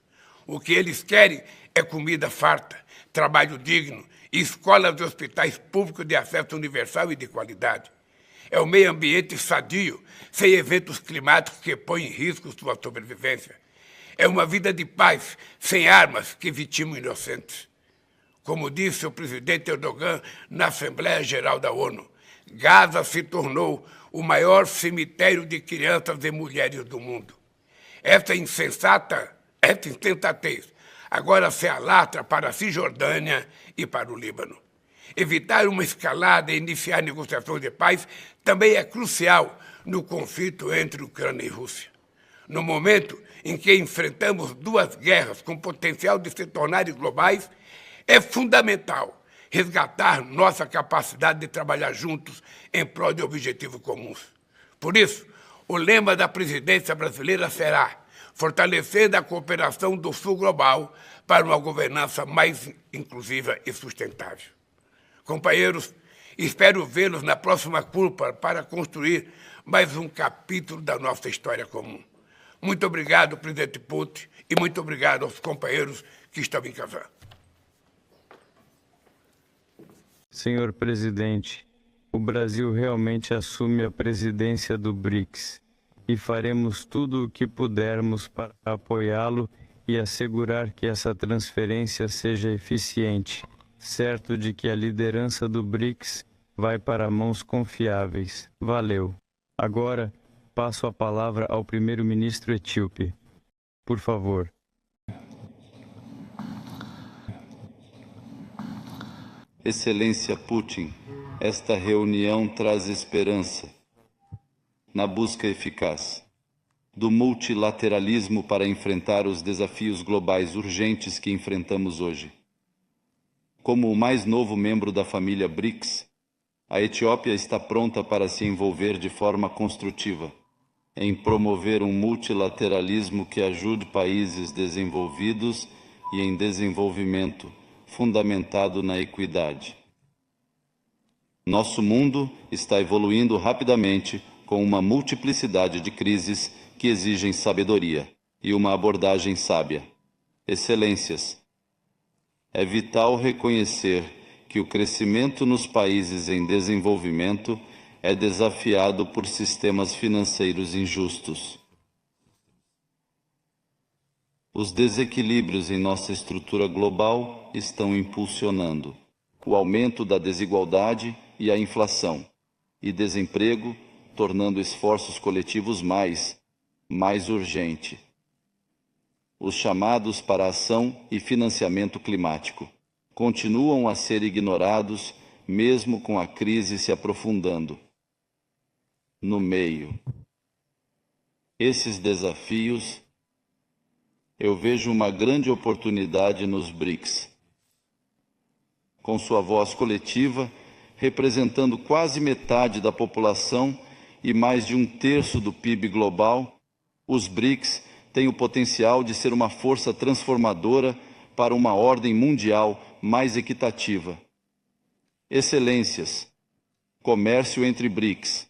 O que eles querem é comida farta, trabalho digno e escolas e hospitais públicos de acesso universal e de qualidade. É o meio ambiente sadio, sem eventos climáticos que põem em risco sua sobrevivência. É uma vida de paz, sem armas que vitimam inocentes. Como disse o presidente Erdogan na Assembleia Geral da ONU, Gaza se tornou o maior cemitério de crianças e mulheres do mundo. Essa insensatez agora se alastra para a Cisjordânia e para o Líbano. Evitar uma escalada e iniciar negociações de paz também é crucial no conflito entre Ucrânia e Rússia. No momento em que enfrentamos duas guerras com potencial de se tornarem globais, é fundamental resgatar nossa capacidade de trabalhar juntos em prol de objetivos comuns. Por isso, o lema da presidência brasileira será fortalecendo a cooperação do Sul global para uma governança mais inclusiva e sustentável. Companheiros, espero vê-los na próxima CURPA para construir mais um capítulo da nossa história comum. Muito obrigado, presidente Putin, e muito obrigado aos companheiros que estão em casa. Senhor presidente, o Brasil realmente assume a presidência do BRICS e faremos tudo o que pudermos para apoiá-lo e assegurar que essa transferência seja eficiente, certo de que a liderança do BRICS vai para mãos confiáveis. Valeu. Agora, passo a palavra ao primeiro-ministro etíope. Por favor. Excelência Putin, esta reunião traz esperança na busca eficaz do multilateralismo para enfrentar os desafios globais urgentes que enfrentamos hoje. Como o mais novo membro da família BRICS, a Etiópia está pronta para se envolver de forma construtiva em promover um multilateralismo que ajude países desenvolvidos e em desenvolvimento, fundamentado na equidade. Nosso mundo está evoluindo rapidamente com uma multiplicidade de crises que exigem sabedoria e uma abordagem sábia. Excelências, é vital reconhecer que o crescimento nos países em desenvolvimento é desafiado por sistemas financeiros injustos. Os desequilíbrios em nossa estrutura global estão impulsionando o aumento da desigualdade e a inflação, e desemprego, tornando esforços coletivos mais urgente. Os chamados para ação e financiamento climático continuam a ser ignorados, mesmo com a crise se aprofundando. No meio esses desafios, eu vejo uma grande oportunidade nos BRICS. Com sua voz coletiva, representando quase metade da população e mais de 1/3 do PIB global, os BRICS têm o potencial de ser uma força transformadora para uma ordem mundial mais equitativa. Excelências, comércio entre BRICS,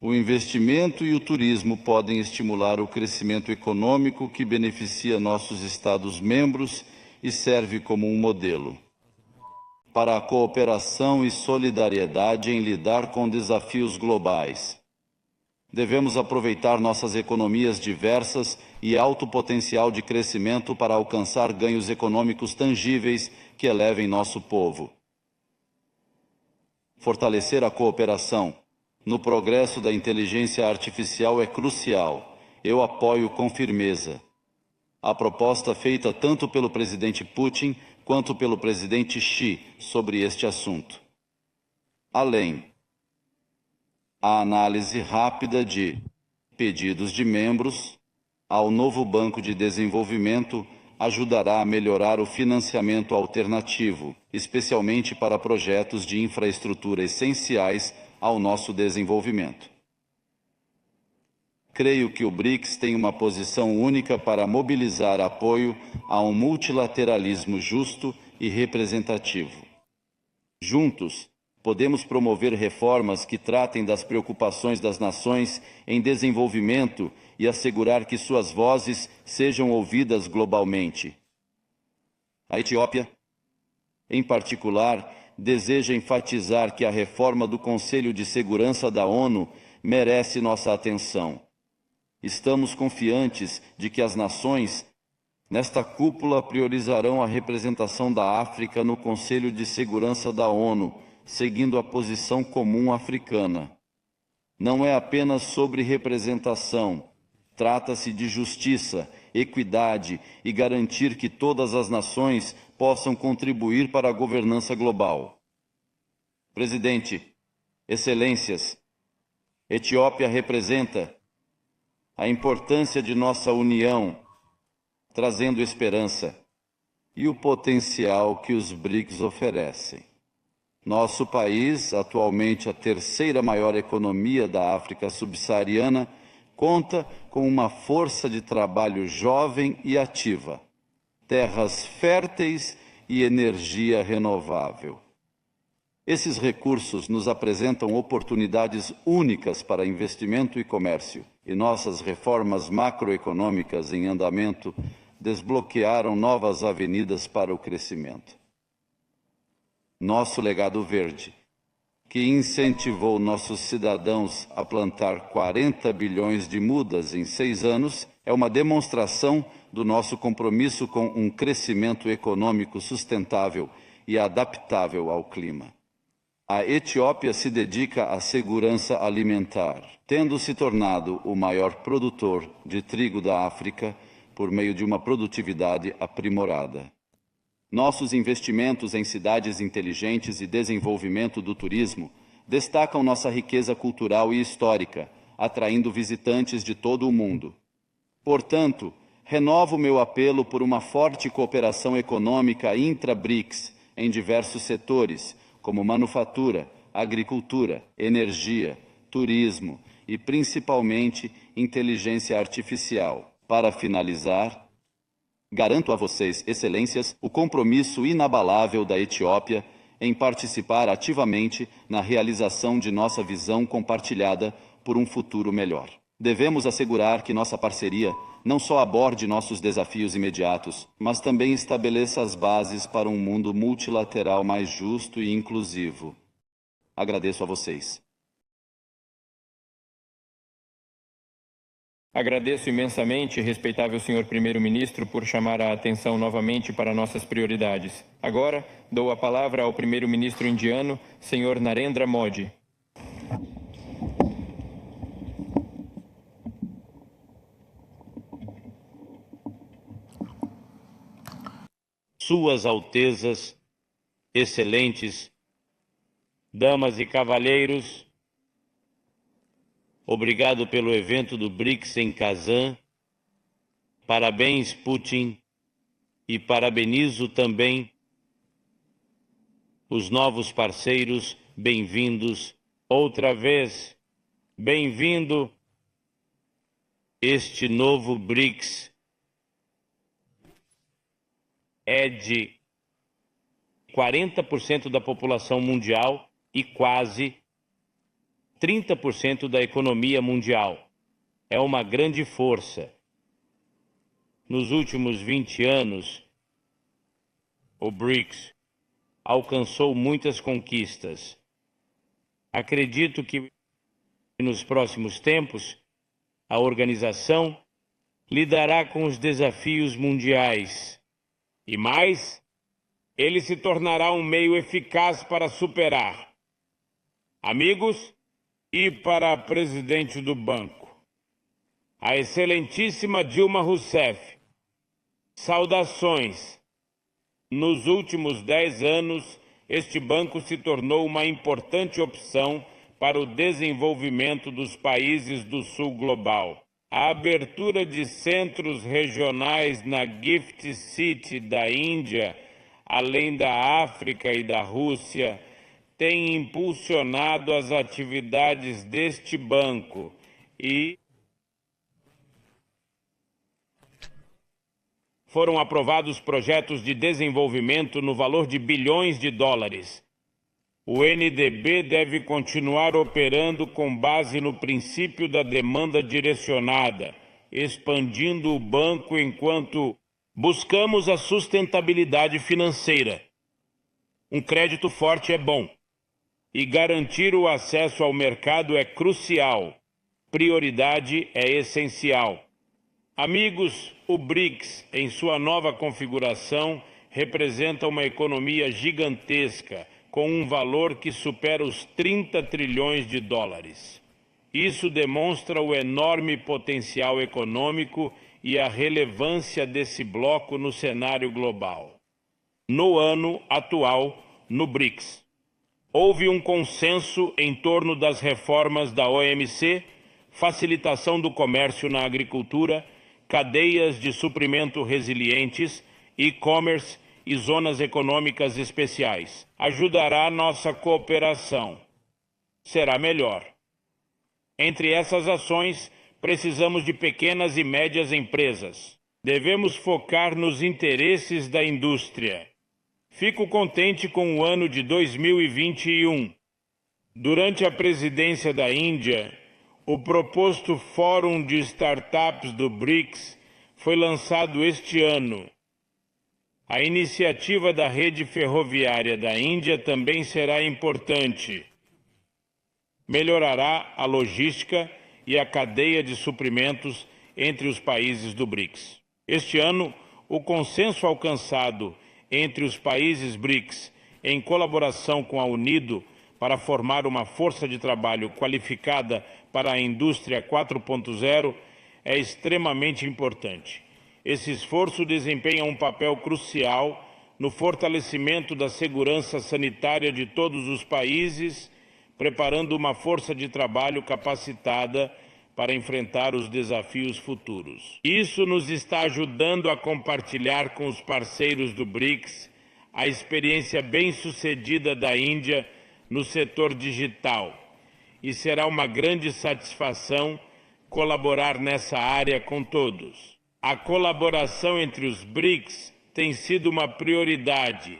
o investimento e o turismo podem estimular o crescimento econômico que beneficia nossos Estados-membros e serve como um modelo para a cooperação e solidariedade em lidar com desafios globais. Devemos aproveitar nossas economias diversas e alto potencial de crescimento para alcançar ganhos econômicos tangíveis que elevem nosso povo. Fortalecer a cooperação no progresso da inteligência artificial é crucial. Eu apoio com firmeza a proposta feita tanto pelo presidente Putin quanto pelo presidente Xi sobre este assunto. Além, a análise rápida de pedidos de membros ao novo Banco de Desenvolvimento ajudará a melhorar o financiamento alternativo, especialmente para projetos de infraestrutura essenciais ao nosso desenvolvimento. Creio que o BRICS tem uma posição única para mobilizar apoio a um multilateralismo justo e representativo. Juntos, podemos promover reformas que tratem das preocupações das nações em desenvolvimento e assegurar que suas vozes sejam ouvidas globalmente. A Etiópia, em particular, deseja enfatizar que a reforma do Conselho de Segurança da ONU merece nossa atenção. Estamos confiantes de que as nações nesta cúpula priorizarão a representação da África no Conselho de Segurança da ONU, seguindo a posição comum africana. Não é apenas sobre representação, trata-se de justiça, equidade e garantir que todas as nações possam contribuir para a governança global. Presidente, Excelências, Etiópia representa a importância de nossa união, trazendo esperança e o potencial que os BRICS oferecem. Nosso país, atualmente a terceira maior economia da África subsaariana, conta com uma força de trabalho jovem e ativa, terras férteis e energia renovável. Esses recursos nos apresentam oportunidades únicas para investimento e comércio, e nossas reformas macroeconômicas em andamento desbloquearam novas avenidas para o crescimento. Nosso legado verde, que incentivou nossos cidadãos a plantar 40 bilhões de mudas em 6 anos, é uma demonstração do nosso compromisso com um crescimento econômico sustentável e adaptável ao clima. A Etiópia se dedica à segurança alimentar, tendo se tornado o maior produtor de trigo da África por meio de uma produtividade aprimorada. Nossos investimentos em cidades inteligentes e desenvolvimento do turismo destacam nossa riqueza cultural e histórica, atraindo visitantes de todo o mundo. Portanto, renovo meu apelo por uma forte cooperação econômica intra-BRICS em diversos setores, como manufatura, agricultura, energia, turismo e, principalmente, inteligência artificial. Para finalizar, garanto a vocês, Excelências, o compromisso inabalável da Etiópia em participar ativamente na realização de nossa visão compartilhada por um futuro melhor. Devemos assegurar que nossa parceria não só aborde nossos desafios imediatos, mas também estabeleça as bases para um mundo multilateral mais justo e inclusivo. Agradeço a vocês. Agradeço imensamente, respeitável senhor primeiro-ministro, por chamar a atenção novamente para nossas prioridades. Agora, dou a palavra ao primeiro-ministro indiano, senhor Narendra Modi. Suas Altezas, Excelentes, Damas e Cavalheiros, obrigado pelo evento do BRICS em Kazan. Parabéns, Putin, e parabenizo também os novos parceiros. Bem-vindos outra vez. Bem-vindo este novo BRICS. É de 40% da população mundial e quase 30% da economia mundial. É uma grande força. Nos últimos 20 anos, o BRICS alcançou muitas conquistas. Acredito que nos próximos tempos, a organização lidará com os desafios mundiais. E mais, ele se tornará um meio eficaz para superar. Amigos, e para a presidente do banco, a excelentíssima Dilma Rousseff, saudações. Nos últimos 10 anos, este banco se tornou uma importante opção para o desenvolvimento dos países do sul global. A abertura de centros regionais na Gift City da Índia, além da África e da Rússia, tem impulsionado as atividades deste banco e foram aprovados projetos de desenvolvimento no valor de bilhões de dólares. O NDB deve continuar operando com base no princípio da demanda direcionada, expandindo o banco enquanto buscamos a sustentabilidade financeira. Um crédito forte é bom, e garantir o acesso ao mercado é crucial. Prioridade é essencial. Amigos, o BRICS, em sua nova configuração, representa uma economia gigantesca, com um valor que supera os 30 trilhões de dólares. Isso demonstra o enorme potencial econômico e a relevância desse bloco no cenário global. No ano atual, no BRICS, houve um consenso em torno das reformas da OMC, facilitação do comércio na agricultura, cadeias de suprimento resilientes, e-commerce e zonas econômicas especiais. Ajudará nossa cooperação. Será melhor. Entre essas ações, precisamos de pequenas e médias empresas. Devemos focar nos interesses da indústria. Fico contente com o ano de 2021. Durante a presidência da Índia, o proposto Fórum de Startups do BRICS foi lançado este ano. A iniciativa da rede ferroviária da Índia também será importante. Melhorará a logística e a cadeia de suprimentos entre os países do BRICS. Este ano, o consenso alcançado entre os países BRICS, em colaboração com a UNIDO, para formar uma força de trabalho qualificada para a indústria 4.0, é extremamente importante. Esse esforço desempenha um papel crucial no fortalecimento da segurança sanitária de todos os países, preparando uma força de trabalho capacitada para enfrentar os desafios futuros. Isso nos está ajudando a compartilhar com os parceiros do BRICS a experiência bem-sucedida da Índia no setor digital, e será uma grande satisfação colaborar nessa área com todos. A colaboração entre os BRICS tem sido uma prioridade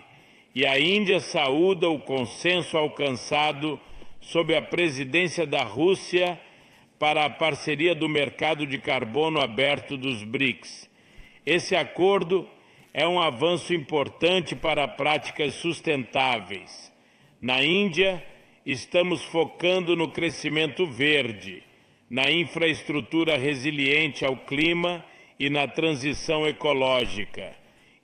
e a Índia saúda o consenso alcançado sob a presidência da Rússia para a parceria do mercado de carbono aberto dos BRICS. Esse acordo é um avanço importante para práticas sustentáveis. Na Índia, estamos focando no crescimento verde, na infraestrutura resiliente ao clima e na transição ecológica.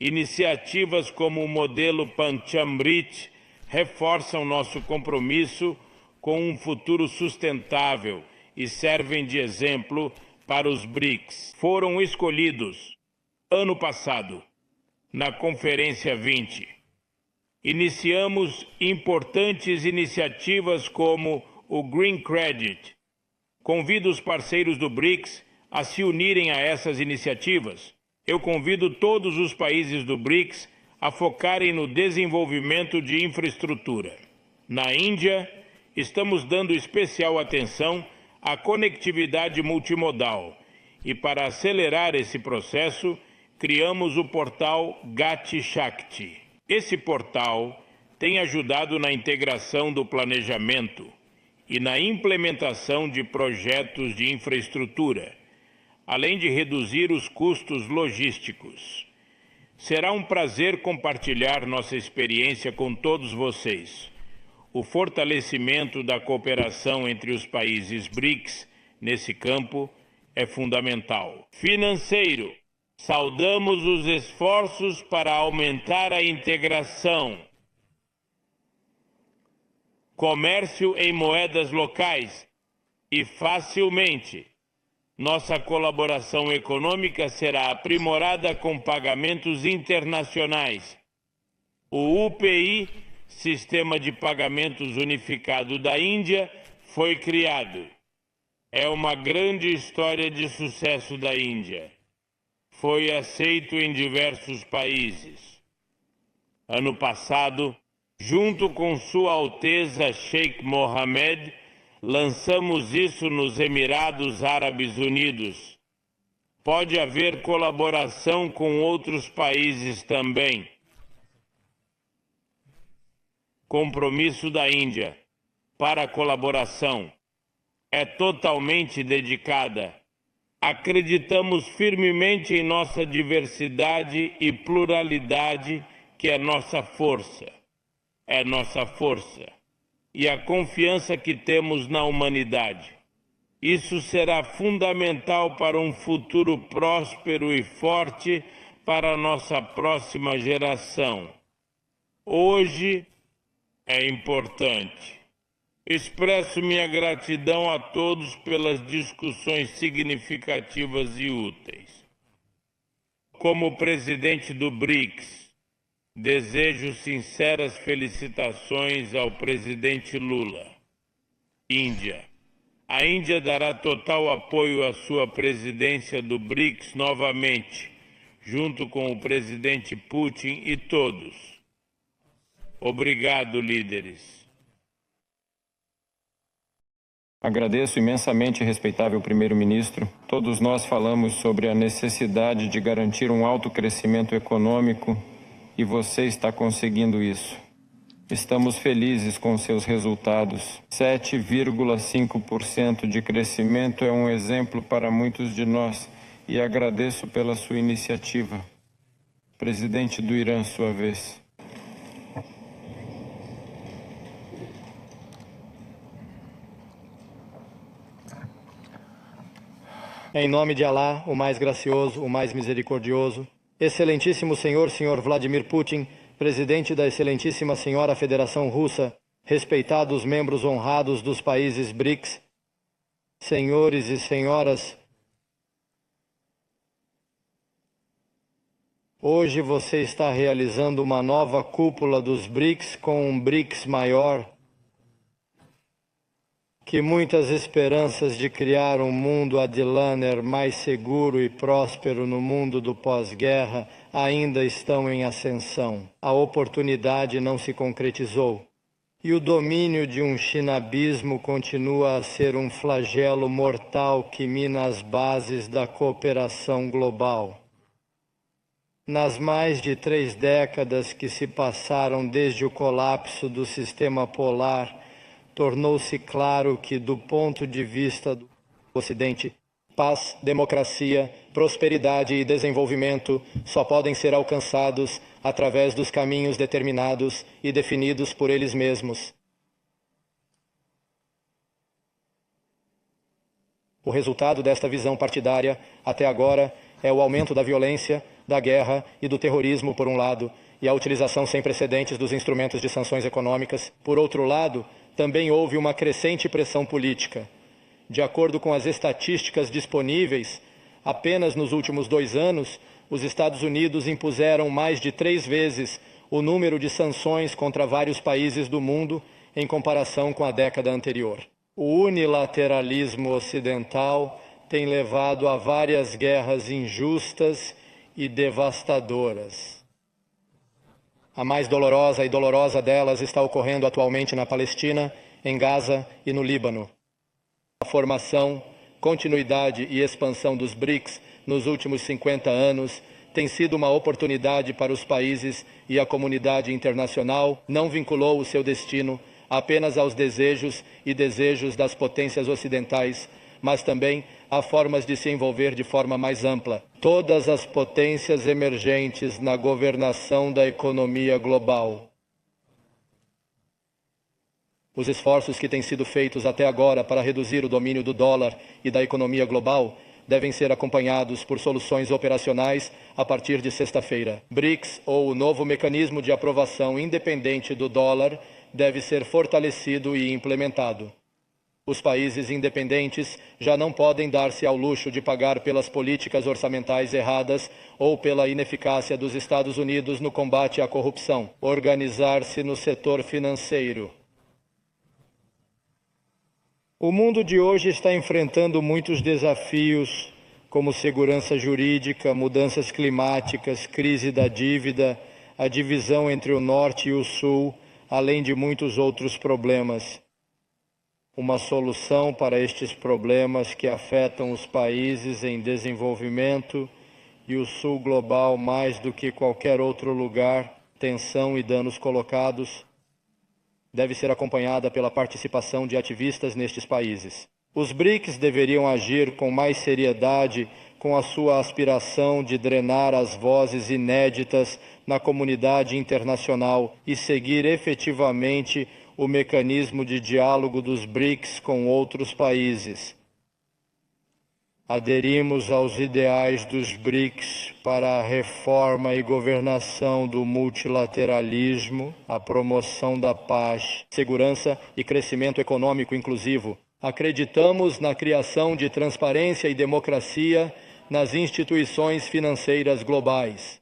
Iniciativas como o modelo Panchamrit reforçam nosso compromisso com um futuro sustentável e servem de exemplo para os BRICS. Foram escolhidos, ano passado, na Conferência 20. Iniciamos importantes iniciativas como o Green Credit. Convido os parceiros do BRICS a se unirem a essas iniciativas. Eu convido todos os países do BRICS a focarem no desenvolvimento de infraestrutura. Na Índia, estamos dando especial atenção à conectividade multimodal e, para acelerar esse processo, criamos o portal Gati Shakti. Esse portal tem ajudado na integração do planejamento e na implementação de projetos de infraestrutura, além de reduzir os custos logísticos. Será um prazer compartilhar nossa experiência com todos vocês. O fortalecimento da cooperação entre os países BRICS nesse campo é fundamental. Financeiro. Saudamos os esforços para aumentar a integração. Comércio em moedas locais e facilmente. Nossa colaboração econômica será aprimorada com pagamentos internacionais. O UPI, Sistema de Pagamentos Unificado da Índia, foi criado. É uma grande história de sucesso da Índia. Foi aceito em diversos países. Ano passado, junto com Sua Alteza Sheikh Mohammed, lançamos isso nos Emirados Árabes Unidos. Pode haver colaboração com outros países também. Compromisso da Índia para a colaboração é totalmente dedicada. Acreditamos firmemente em nossa diversidade e pluralidade, que é nossa força. É nossa força. E a confiança que temos na humanidade. Isso será fundamental para um futuro próspero e forte para a nossa próxima geração. Hoje é importante. Expresso minha gratidão a todos pelas discussões significativas e úteis. Como presidente do BRICS, desejo sinceras felicitações ao presidente Lula. Índia. A Índia dará total apoio à sua presidência do BRICS novamente, junto com o presidente Putin e todos. Obrigado, líderes. Agradeço imensamente, respeitável primeiro-ministro. Todos nós falamos sobre a necessidade de garantir um alto crescimento econômico e você está conseguindo isso. Estamos felizes com seus resultados. 7,5% de crescimento é um exemplo para muitos de nós e agradeço pela sua iniciativa. Presidente do Irã, sua vez. Em nome de Alá, o mais gracioso, o mais misericordioso, Excelentíssimo Senhor Vladimir Putin, Presidente da Excelentíssima Senhora Federação Russa, respeitados membros honrados dos países BRICS, senhores e senhoras, hoje você está realizando uma nova cúpula dos BRICS com um BRICS maior, que muitas esperanças de criar um mundo Adlaner mais seguro e próspero no mundo do pós-guerra ainda estão em ascensão. A oportunidade não se concretizou. E o domínio de um chinabismo continua a ser um flagelo mortal que mina as bases da cooperação global. Nas mais de 3 décadas que se passaram desde o colapso do sistema polar, tornou-se claro que, do ponto de vista do Ocidente, paz, democracia, prosperidade e desenvolvimento só podem ser alcançados através dos caminhos determinados e definidos por eles mesmos. O resultado desta visão partidária, até agora, é o aumento da violência, da guerra e do terrorismo, por um lado, e a utilização sem precedentes dos instrumentos de sanções econômicas. Por outro lado, também houve uma crescente pressão política. De acordo com as estatísticas disponíveis, apenas nos últimos 2 anos, os Estados Unidos impuseram mais de 3 vezes o número de sanções contra vários países do mundo em comparação com a década anterior. O unilateralismo ocidental tem levado a várias guerras injustas e devastadoras. A mais dolorosa e dolorosa delas está ocorrendo atualmente na Palestina, em Gaza e no Líbano. A formação, continuidade e expansão dos BRICS nos últimos 50 anos tem sido uma oportunidade para os países e a comunidade internacional. Não vinculou o seu destino apenas aos desejos das potências ocidentais, mas também a formas de se envolver de forma mais ampla. Todas as potências emergentes na governação da economia global. Os esforços que têm sido feitos até agora para reduzir o domínio do dólar e da economia global devem ser acompanhados por soluções operacionais a partir de sexta-feira. BRICS, ou o novo mecanismo de aprovação independente do dólar, deve ser fortalecido e implementado. Os países independentes já não podem dar-se ao luxo de pagar pelas políticas orçamentais erradas ou pela ineficácia dos Estados Unidos no combate à corrupção. Organizar-se no setor financeiro. O mundo de hoje está enfrentando muitos desafios, como segurança jurídica, mudanças climáticas, crise da dívida, a divisão entre o Norte e o Sul, além de muitos outros problemas. Uma solução para estes problemas que afetam os países em desenvolvimento e o Sul global mais do que qualquer outro lugar, tensão e danos colocados, deve ser acompanhada pela participação de ativistas nestes países. Os BRICS deveriam agir com mais seriedade com a sua aspiração de drenar as vozes inéditas na comunidade internacional e seguir efetivamente o mecanismo de diálogo dos BRICS com outros países. Aderimos aos ideais dos BRICS para a reforma e governação do multilateralismo, a promoção da paz, segurança e crescimento econômico inclusivo. Acreditamos na criação de transparência e democracia nas instituições financeiras globais.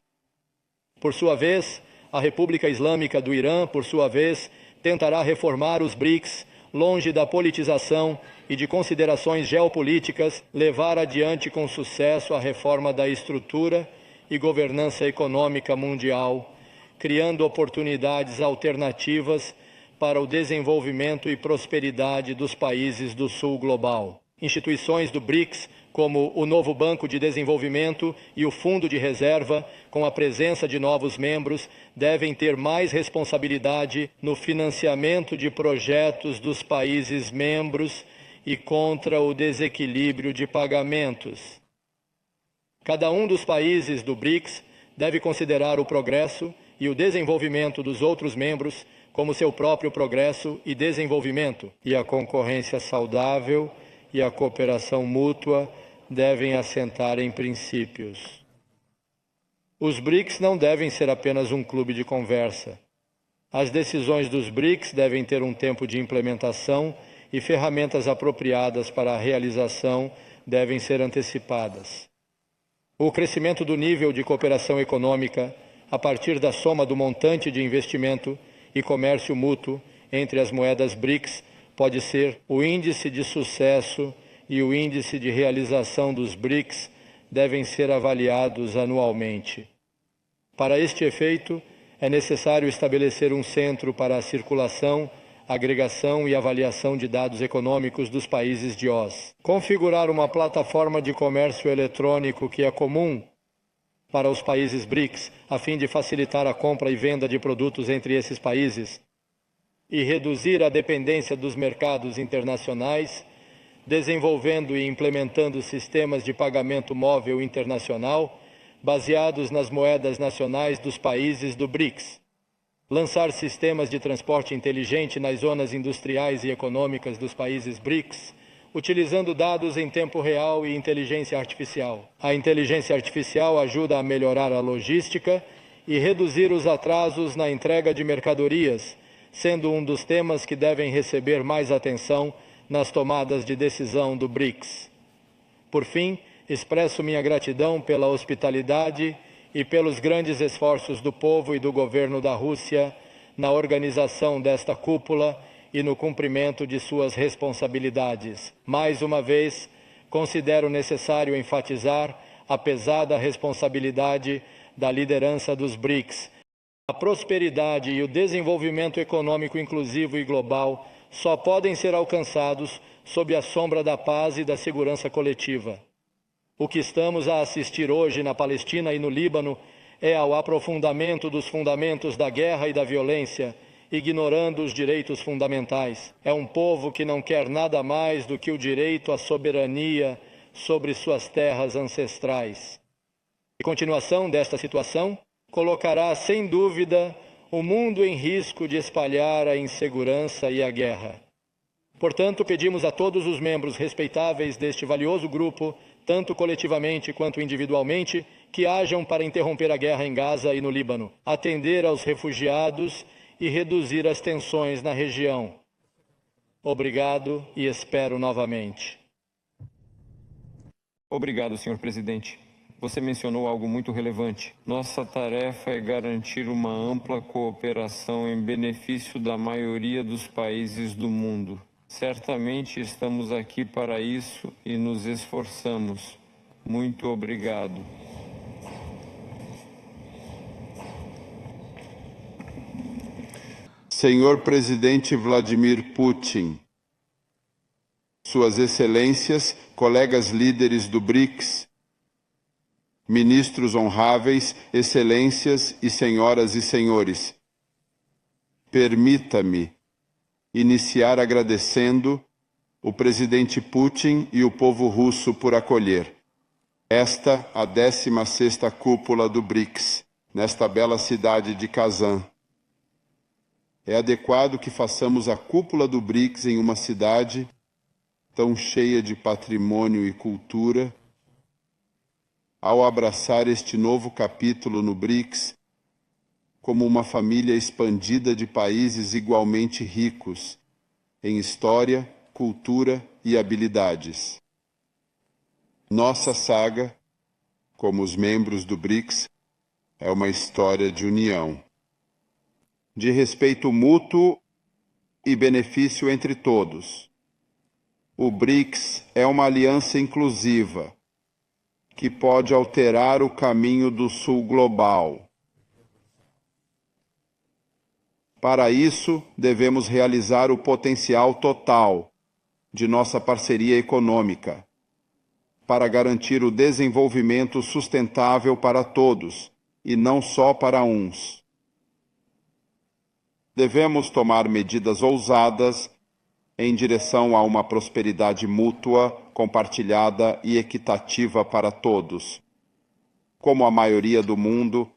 Por sua vez, a República Islâmica do Irã, por sua vez, tentará reformar os BRICS, longe da politização e de considerações geopolíticas, levar adiante com sucesso a reforma da estrutura e governança econômica mundial, criando oportunidades alternativas para o desenvolvimento e prosperidade dos países do Sul global. Instituições do BRICS, como o novo Banco de Desenvolvimento e o Fundo de Reserva, com a presença de novos membros, devem ter mais responsabilidade no financiamento de projetos dos países membros e contra o desequilíbrio de pagamentos. Cada um dos países do BRICS deve considerar o progresso e o desenvolvimento dos outros membros como seu próprio progresso e desenvolvimento, e a concorrência saudável e a cooperação mútua devem assentar em princípios. Os BRICS não devem ser apenas um clube de conversa. As decisões dos BRICS devem ter um tempo de implementação e ferramentas apropriadas para a realização devem ser antecipadas. O crescimento do nível de cooperação econômica, a partir da soma do montante de investimento e comércio mútuo entre as moedas BRICS, pode ser o índice de sucesso e o índice de realização dos BRICS devem ser avaliados anualmente. Para este efeito, é necessário estabelecer um centro para a circulação, agregação e avaliação de dados econômicos dos países de OS. Configurar uma plataforma de comércio eletrônico que é comum para os países BRICS, a fim de facilitar a compra e venda de produtos entre esses países e reduzir a dependência dos mercados internacionais, desenvolvendo e implementando sistemas de pagamento móvel internacional baseados nas moedas nacionais dos países do BRICS. Lançar sistemas de transporte inteligente nas zonas industriais e econômicas dos países BRICS, utilizando dados em tempo real e inteligência artificial. A inteligência artificial ajuda a melhorar a logística e reduzir os atrasos na entrega de mercadorias, sendo um dos temas que devem receber mais atenção nas tomadas de decisão do BRICS. Por fim, expresso minha gratidão pela hospitalidade e pelos grandes esforços do povo e do governo da Rússia na organização desta cúpula e no cumprimento de suas responsabilidades. Mais uma vez, considero necessário enfatizar a pesada responsabilidade da liderança dos BRICS. A prosperidade e o desenvolvimento econômico inclusivo e global só podem ser alcançados sob a sombra da paz e da segurança coletiva. O que estamos a assistir hoje na Palestina e no Líbano é ao aprofundamento dos fundamentos da guerra e da violência, ignorando os direitos fundamentais. É um povo que não quer nada mais do que o direito à soberania sobre suas terras ancestrais. A continuação desta situação colocará, sem dúvida, o mundo em risco de espalhar a insegurança e a guerra. Portanto, pedimos a todos os membros respeitáveis deste valioso grupo tanto coletivamente quanto individualmente, que hajam para interromper a guerra em Gaza e no Líbano, atender aos refugiados e reduzir as tensões na região. Obrigado e espero novamente. Obrigado, senhor presidente. Você mencionou algo muito relevante. Nossa tarefa é garantir uma ampla cooperação em benefício da maioria dos países do mundo. Certamente estamos aqui para isso e nos esforçamos. Muito obrigado. Senhor Presidente Vladimir Putin, Suas Excelências, colegas líderes do BRICS, ministros honráveis, excelências e senhoras e senhores, permita-me iniciar agradecendo o presidente Putin e o povo russo por acolher esta, a 16ª cúpula do BRICS, nesta bela cidade de Kazan. É adequado que façamos a cúpula do BRICS em uma cidade tão cheia de patrimônio e cultura, ao abraçar este novo capítulo no BRICS como uma família expandida de países igualmente ricos em história, cultura e habilidades. Nossa saga, como os membros do BRICS, é uma história de união, de respeito mútuo e benefício entre todos. O BRICS é uma aliança inclusiva que pode alterar o caminho do Sul global. Para isso, devemos realizar o potencial total de nossa parceria econômica, para garantir o desenvolvimento sustentável para todos e não só para uns. Devemos tomar medidas ousadas em direção a uma prosperidade mútua, compartilhada e equitativa para todos. Como a maioria do mundo,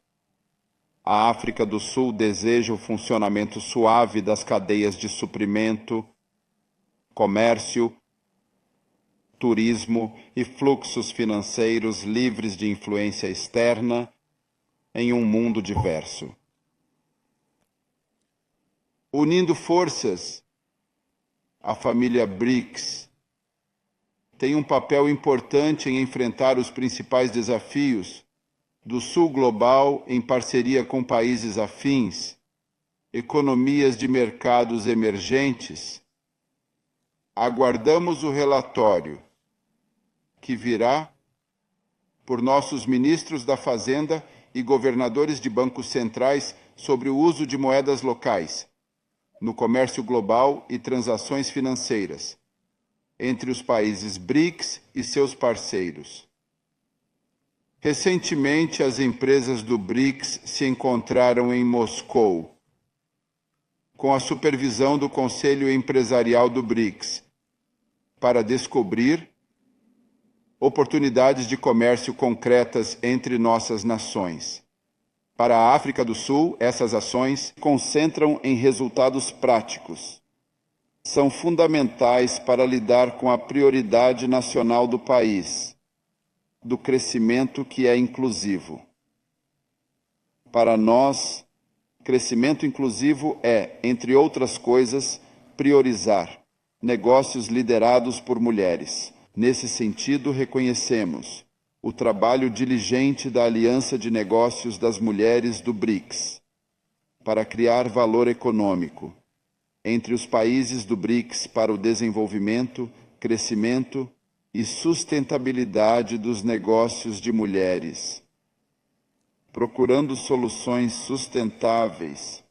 a África do Sul deseja o funcionamento suave das cadeias de suprimento, comércio, turismo e fluxos financeiros livres de influência externa em um mundo diverso. Unindo forças, a família BRICS tem um papel importante em enfrentar os principais desafios do Sul global em parceria com países afins, economias de mercados emergentes. Aguardamos o relatório que virá por nossos ministros da Fazenda e governadores de bancos centrais sobre o uso de moedas locais no comércio global e transações financeiras entre os países BRICS e seus parceiros. Recentemente, as empresas do BRICS se encontraram em Moscou, com a supervisão do Conselho Empresarial do BRICS, para descobrir oportunidades de comércio concretas entre nossas nações. Para a África do Sul, essas ações se concentram em resultados práticos. São fundamentais para lidar com a prioridade nacional do país, do crescimento que é inclusivo. Para nós, crescimento inclusivo é, entre outras coisas, priorizar negócios liderados por mulheres. Nesse sentido, reconhecemos o trabalho diligente da Aliança de Negócios das Mulheres do BRICS para criar valor econômico entre os países do BRICS para o desenvolvimento, crescimento e sustentabilidade dos negócios de mulheres, procurando soluções sustentáveis.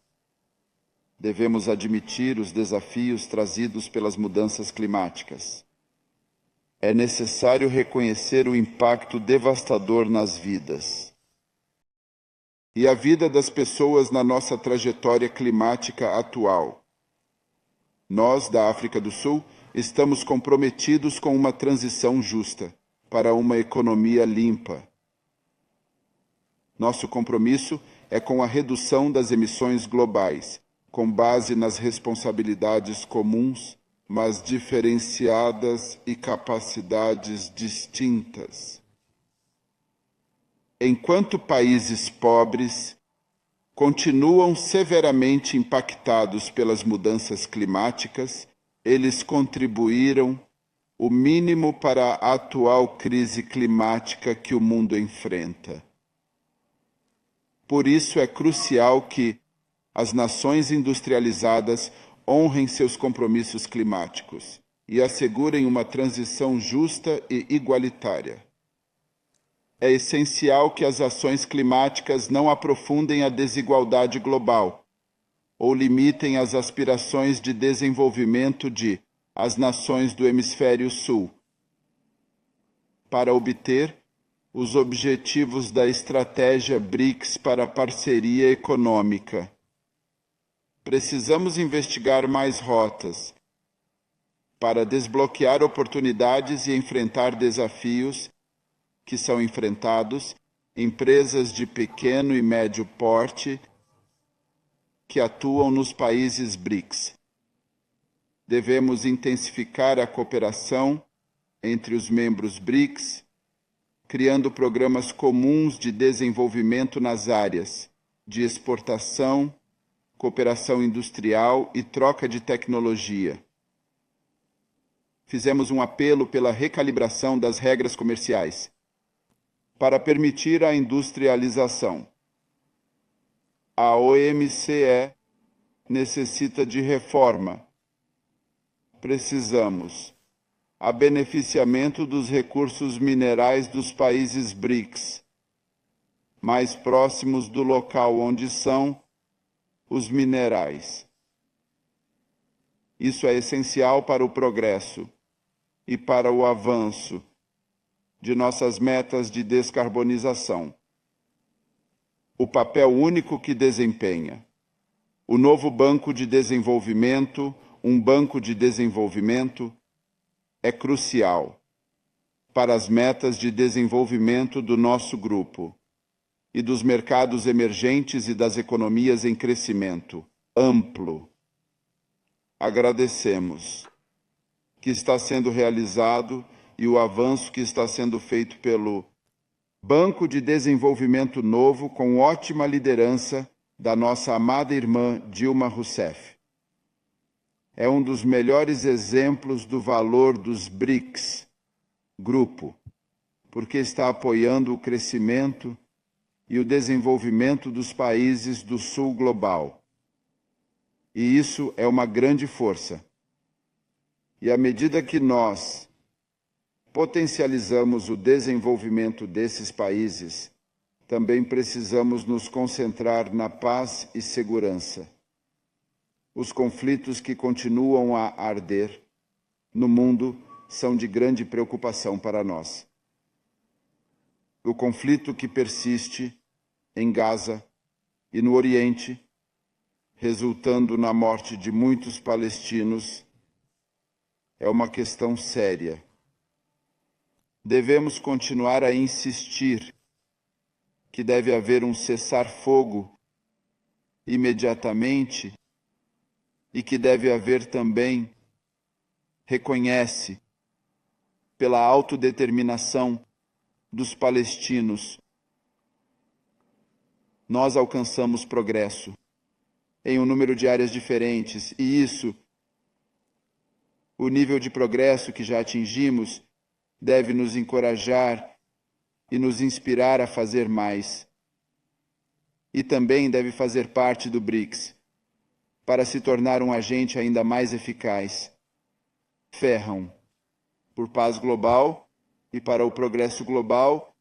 Devemos admitir os desafios trazidos pelas mudanças climáticas. É necessário reconhecer o impacto devastador nas vidas e a vida das pessoas na nossa trajetória climática atual. Nós, da África do Sul, estamos comprometidos com uma transição justa para uma economia limpa. Nosso compromisso é com a redução das emissões globais, com base nas responsabilidades comuns mas diferenciadas e capacidades distintas. Enquanto países pobres continuam severamente impactados pelas mudanças climáticas, eles contribuíram o mínimo para a atual crise climática que o mundo enfrenta. Por isso é crucial que as nações industrializadas honrem seus compromissos climáticos e assegurem uma transição justa e igualitária. É essencial que as ações climáticas não aprofundem a desigualdade global ou limitem as aspirações de desenvolvimento de as nações do Hemisfério Sul, para obter os objetivos da estratégia BRICS para a parceria econômica. Precisamos investigar mais rotas para desbloquear oportunidades e enfrentar desafios que são enfrentados empresas de pequeno e médio porte que atuam nos países BRICS. Devemos intensificar a cooperação entre os membros BRICS, criando programas comuns de desenvolvimento nas áreas de exportação, cooperação industrial e troca de tecnologia. Fizemos um apelo pela recalibração das regras comerciais para permitir a industrialização. A OMCE necessita de reforma. Precisamos a beneficiamento dos recursos minerais dos países BRICS, mais próximos do local onde são os minerais. Isso é essencial para o progresso e para o avanço de nossas metas de descarbonização. O papel único que desempenha o novo Banco de Desenvolvimento, um banco de desenvolvimento, é crucial para as metas de desenvolvimento do nosso grupo e dos mercados emergentes e das economias em crescimento amplo. Agradecemos que está sendo realizado e o avanço que está sendo feito pelo Banco de Desenvolvimento Novo com ótima liderança da nossa amada irmã Dilma Rousseff. É um dos melhores exemplos do valor dos BRICS, grupo, porque está apoiando o crescimento e o desenvolvimento dos países do Sul global. E isso é uma grande força. E à medida que nós potencializamos o desenvolvimento desses países, também precisamos nos concentrar na paz e segurança. Os conflitos que continuam a arder no mundo são de grande preocupação para nós. O conflito que persiste em Gaza e no Oriente, resultando na morte de muitos palestinos, é uma questão séria. Devemos continuar a insistir que deve haver um cessar-fogo imediatamente e que deve haver também, reconhece, pela autodeterminação dos palestinos. Nós alcançamos progresso em um número de áreas diferentes e isso, o nível de progresso que já atingimos, deve nos encorajar e nos inspirar a fazer mais. E também deve fazer parte do BRICS, para se tornar um agente ainda mais eficaz. Ferram por paz global e para o progresso global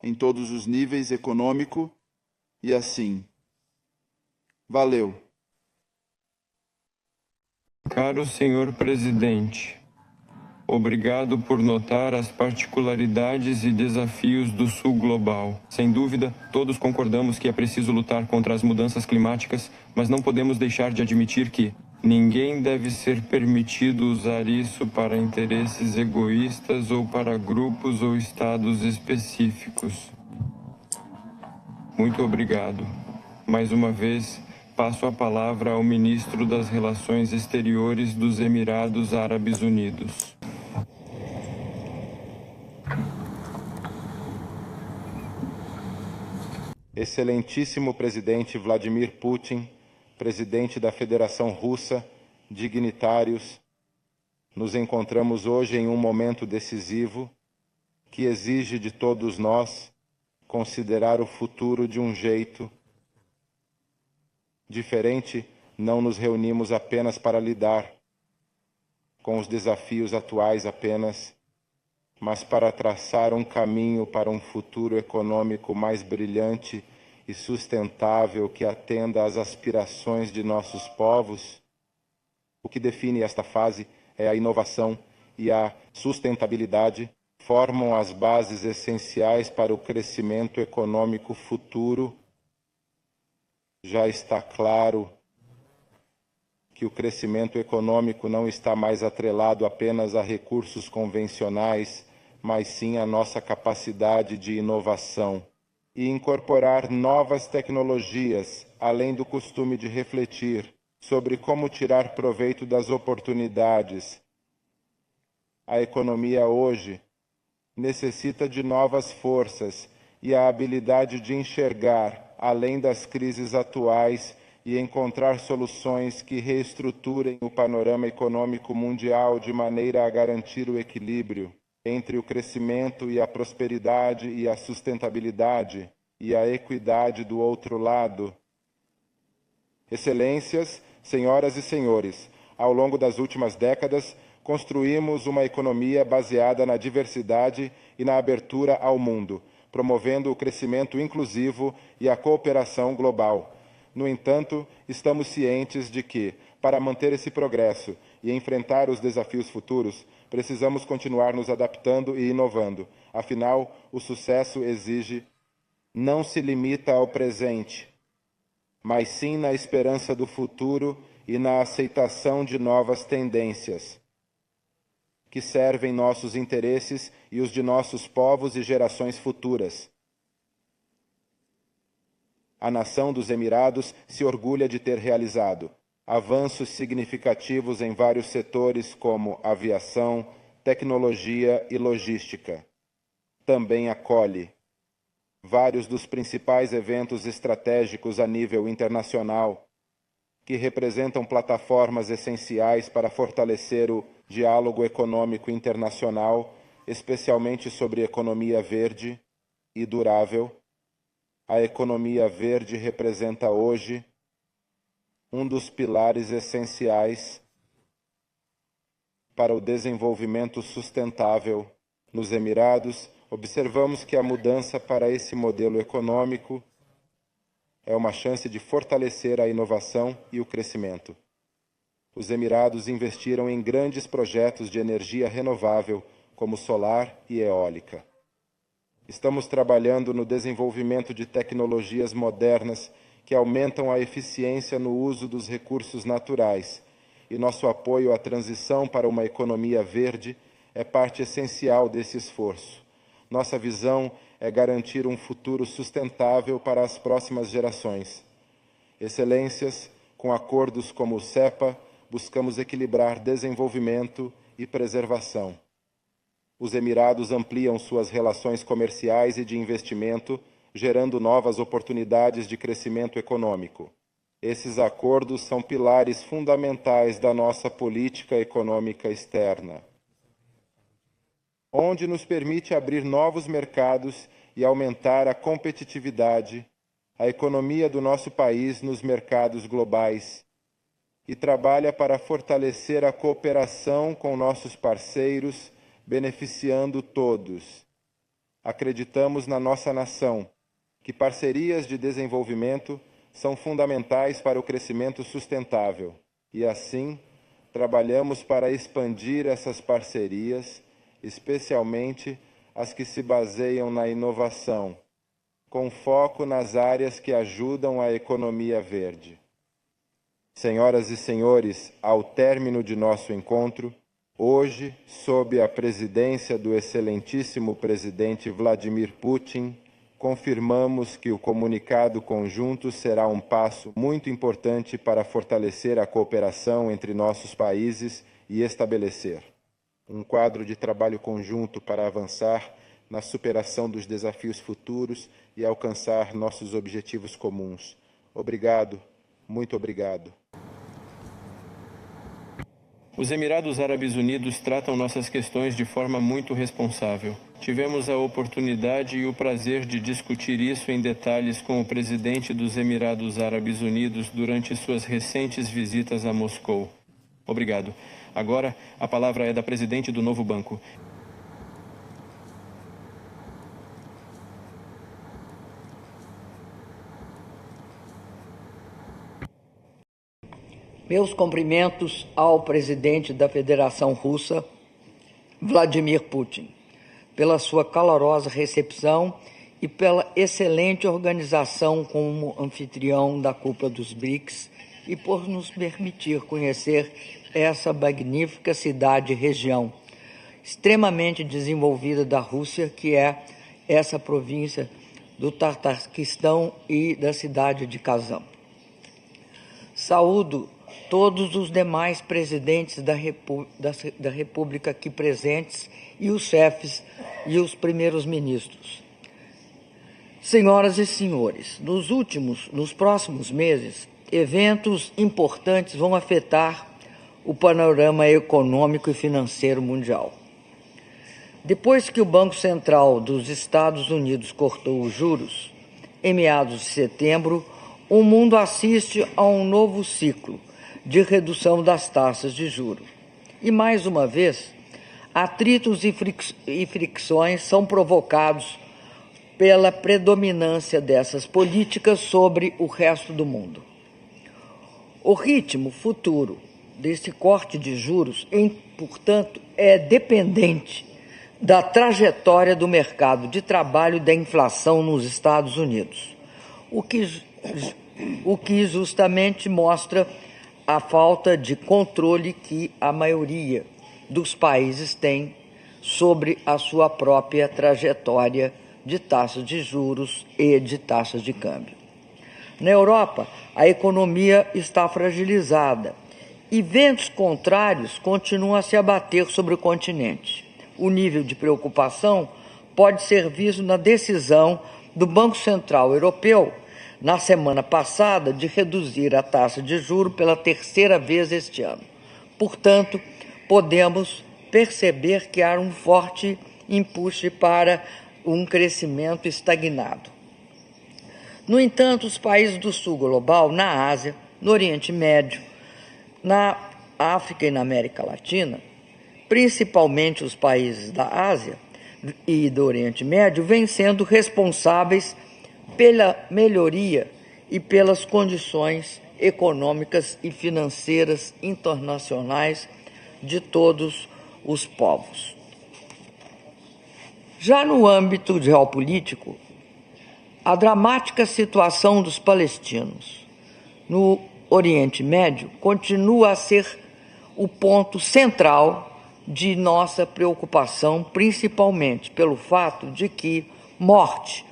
em todos os níveis econômico e assim. Valeu. Caro senhor presidente, obrigado por notar as particularidades e desafios do Sul global. Sem dúvida, todos concordamos que é preciso lutar contra as mudanças climáticas, mas não podemos deixar de admitir que ninguém deve ser permitido usar isso para interesses egoístas ou para grupos ou estados específicos. Muito obrigado. Mais uma vez, passo a palavra ao ministro das Relações Exteriores dos Emirados Árabes Unidos. Excelentíssimo presidente Vladimir Putin, presidente da Federação Russa, dignitários, nos encontramos hoje em um momento decisivo que exige de todos nós considerar o futuro de um jeito diferente. Não nos reunimos apenas para lidar com os desafios atuais apenas, mas para traçar um caminho para um futuro econômico mais brilhante e sustentável que atenda às aspirações de nossos povos. O que define esta fase é a inovação e a sustentabilidade, formam as bases essenciais para o crescimento econômico futuro. Já está claro que o crescimento econômico não está mais atrelado apenas a recursos convencionais, mas sim à nossa capacidade de inovação e incorporar novas tecnologias, além do costume de refletir sobre como tirar proveito das oportunidades. A economia hoje necessita de novas forças e a habilidade de enxergar além das crises atuais e encontrar soluções que reestruturem o panorama econômico mundial de maneira a garantir o equilíbrio entre o crescimento e a prosperidade e a sustentabilidade e a equidade do outro lado. Excelências, senhoras e senhores, ao longo das últimas décadas, construímos uma economia baseada na diversidade e na abertura ao mundo, promovendo o crescimento inclusivo e a cooperação global. No entanto, estamos cientes de que, para manter esse progresso e enfrentar os desafios futuros, precisamos continuar nos adaptando e inovando. Afinal, o sucesso não se limita ao presente, mas sim na esperança do futuro e na aceitação de novas tendências que servem nossos interesses e os de nossos povos e gerações futuras. A nação dos Emirados se orgulha de ter realizado avanços significativos em vários setores como aviação, tecnologia e logística. Também acolhe vários dos principais eventos estratégicos a nível internacional, que representam plataformas essenciais para fortalecer o diálogo econômico internacional, especialmente sobre economia verde e durável. A economia verde representa hoje um dos pilares essenciais para o desenvolvimento sustentável nos Emirados. Observamos que a mudança para esse modelo econômico é uma chance de fortalecer a inovação e o crescimento. Os Emirados investiram em grandes projetos de energia renovável, como solar e eólica. Estamos trabalhando no desenvolvimento de tecnologias modernas que aumentam a eficiência no uso dos recursos naturais, e nosso apoio à transição para uma economia verde é parte essencial desse esforço. Nossa visão é garantir um futuro sustentável para as próximas gerações. Excelências, com acordos como o CEPA, buscamos equilibrar desenvolvimento e preservação. Os Emirados ampliam suas relações comerciais e de investimento, gerando novas oportunidades de crescimento econômico. Esses acordos são pilares fundamentais da nossa política econômica externa, onde nos permite abrir novos mercados e aumentar a competitividade, a economia do nosso país nos mercados globais, e trabalha para fortalecer a cooperação com nossos parceiros, beneficiando todos. Acreditamos na nossa nação, que parcerias de desenvolvimento são fundamentais para o crescimento sustentável, e assim trabalhamos para expandir essas parcerias, especialmente as que se baseiam na inovação, com foco nas áreas que ajudam a economia verde. Senhoras e senhores, ao término de nosso encontro, hoje, sob a presidência do excelentíssimo presidente Vladimir Putin, confirmamos que o comunicado conjunto será um passo muito importante para fortalecer a cooperação entre nossos países e estabelecer um quadro de trabalho conjunto para avançar na superação dos desafios futuros e alcançar nossos objetivos comuns. Obrigado, muito obrigado. Os Emirados Árabes Unidos tratam nossas questões de forma muito responsável. Tivemos a oportunidade e o prazer de discutir isso em detalhes com o presidente dos Emirados Árabes Unidos durante suas recentes visitas a Moscou. Obrigado. Agora, a palavra é da presidente do novo banco. Meus cumprimentos ao presidente da Federação Russa, Vladimir Putin, pela sua calorosa recepção e pela excelente organização como anfitrião da Cúpula dos BRICS e por nos permitir conhecer essa magnífica cidade e região extremamente desenvolvida da Rússia, que é essa província do Tartaquistão e da cidade de Kazan. Saúdo todos os demais presidentes da República aqui presentes e os chefes e os primeiros ministros. Senhoras e senhores, nos próximos meses, eventos importantes vão afetar o panorama econômico e financeiro mundial. Depois que o Banco Central dos Estados Unidos cortou os juros, em meados de setembro, o mundo assiste a um novo ciclo de redução das taxas de juros. E, mais uma vez, atritos e fricções são provocados pela predominância dessas políticas sobre o resto do mundo. O ritmo futuro desse corte de juros, portanto, é dependente da trajetória do mercado de trabalho e da inflação nos Estados Unidos, o que justamente mostra a falta de controle que a maioria dos países tem sobre a sua própria trajetória de taxas de juros e de taxas de câmbio. Na Europa, a economia está fragilizada e ventos contrários continuam a se abater sobre o continente. O nível de preocupação pode ser visto na decisão do Banco Central Europeu na semana passada de reduzir a taxa de juros pela terceira vez este ano. Portanto, podemos perceber que há um forte impulso para um crescimento estagnado. No entanto, os países do sul global, na Ásia, no Oriente Médio, na África e na América Latina, principalmente os países da Ásia e do Oriente Médio, vêm sendo responsáveis pela melhoria e pelas condições econômicas e financeiras internacionais de todos os povos. Já no âmbito geopolítico, a dramática situação dos palestinos no Oriente Médio continua a ser o ponto central de nossa preocupação, principalmente pelo fato de que morte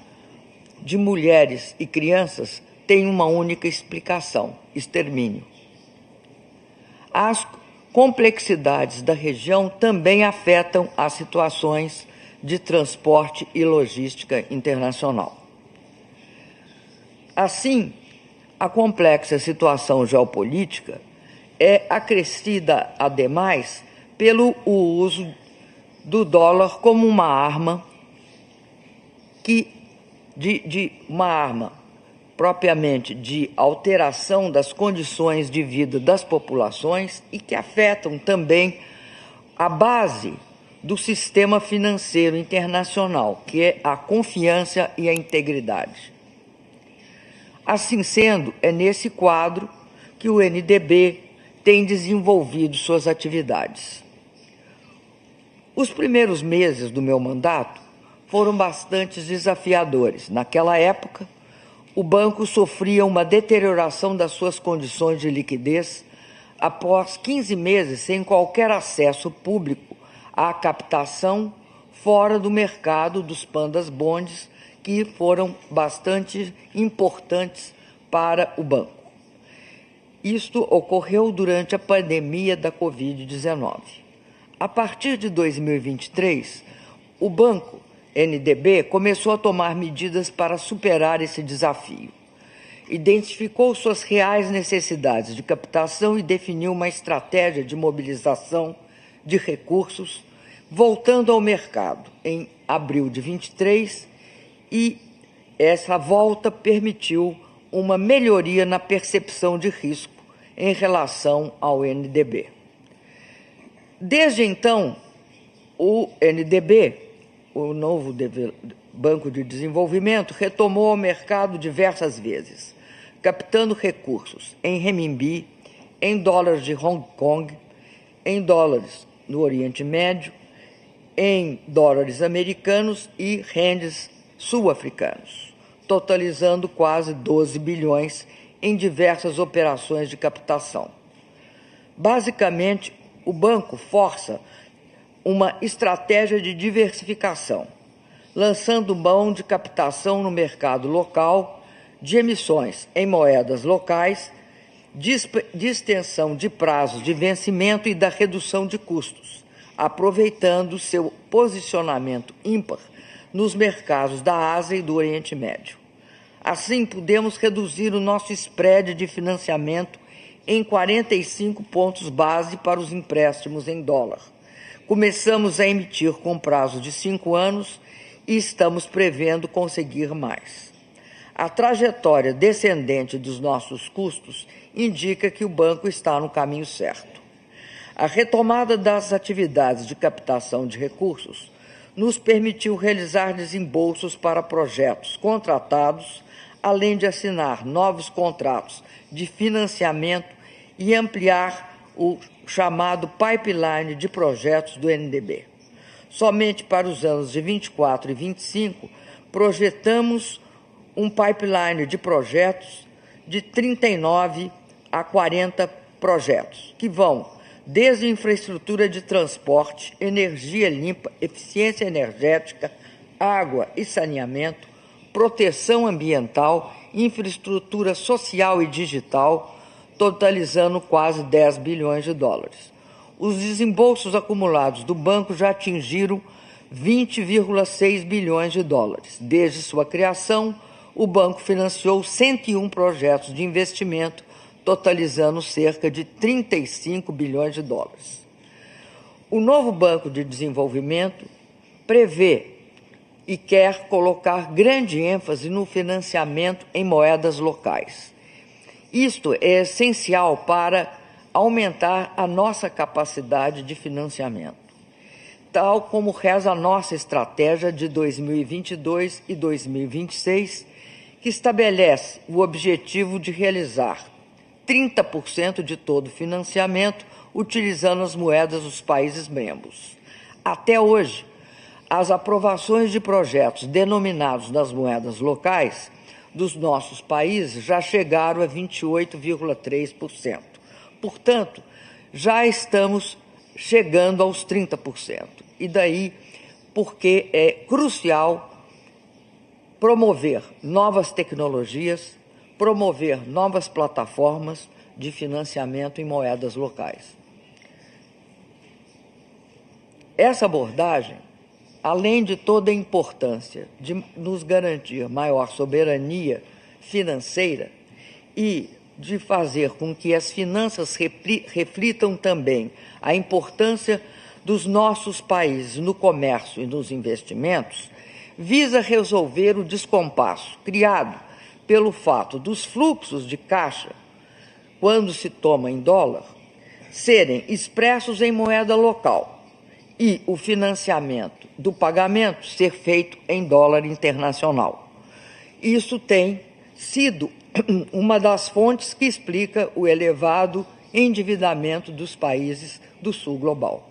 de mulheres e crianças tem uma única explicação: extermínio. As complexidades da região também afetam as situações de transporte e logística internacional. Assim, a complexa situação geopolítica é acrescida, ademais, pelo uso do dólar como uma arma propriamente de alteração das condições de vida das populações e que afetam também a base do sistema financeiro internacional, que é a confiança e a integridade. Assim sendo, é nesse quadro que o NDB tem desenvolvido suas atividades. Os primeiros meses do meu mandato foram bastante desafiadores. Naquela época, o banco sofria uma deterioração das suas condições de liquidez após 15 meses sem qualquer acesso público à captação fora do mercado dos pandas bonds que foram bastante importantes para o banco. Isto ocorreu durante a pandemia da Covid-19. A partir de 2023, o banco NDB começou a tomar medidas para superar esse desafio. Identificou suas reais necessidades de captação e definiu uma estratégia de mobilização de recursos, voltando ao mercado em abril de 23, e essa volta permitiu uma melhoria na percepção de risco em relação ao NDB. Desde então, o NDB, o novo Banco de Desenvolvimento, retomou ao mercado diversas vezes, captando recursos em renminbi, em dólares de Hong Kong, em dólares no Oriente Médio, em dólares americanos e rendes sul-africanos, totalizando quase 12 bilhões em diversas operações de captação. Basicamente, o banco força uma estratégia de diversificação, lançando mão de captação no mercado local, de emissões em moedas locais, de extensão de prazos de vencimento e da redução de custos, aproveitando seu posicionamento ímpar nos mercados da Ásia e do Oriente Médio. Assim, pudemos reduzir o nosso spread de financiamento em 45 pontos base para os empréstimos em dólar. Começamos a emitir com prazo de 5 anos e estamos prevendo conseguir mais. A trajetória descendente dos nossos custos indica que o banco está no caminho certo. A retomada das atividades de captação de recursos nos permitiu realizar desembolsos para projetos contratados, além de assinar novos contratos de financiamento e ampliar o chamado pipeline de projetos do NDB. Somente para os anos de 24 e 25, projetamos um pipeline de projetos de 39 a 40 projetos, que vão desde infraestrutura de transporte, energia limpa, eficiência energética, água e saneamento, proteção ambiental, infraestrutura social e digital, totalizando quase 10 bilhões de dólares. Os desembolsos acumulados do banco já atingiram 20,6 bilhões de dólares. Desde sua criação, o banco financiou 101 projetos de investimento, totalizando cerca de 35 bilhões de dólares. O novo Banco de Desenvolvimento prevê e quer colocar grande ênfase no financiamento em moedas locais. Isto é essencial para aumentar a nossa capacidade de financiamento, tal como reza a nossa estratégia de 2022 e 2026, que estabelece o objetivo de realizar 30% de todo o financiamento utilizando as moedas dos países membros. Até hoje, as aprovações de projetos denominados nas moedas locais dos nossos países já chegaram a 28,3%. Portanto, já estamos chegando aos 30%. E daí porque é crucial promover novas tecnologias, promover novas plataformas de financiamento em moedas locais. Essa abordagem, além de toda a importância de nos garantir maior soberania financeira e de fazer com que as finanças reflitam também a importância dos nossos países no comércio e nos investimentos, visa resolver o descompasso criado pelo fato dos fluxos de caixa, quando se toma em dólar, serem expressos em moeda local e o financiamento do pagamento ser feito em dólar internacional. Isso tem sido uma das fontes que explica o elevado endividamento dos países do sul global.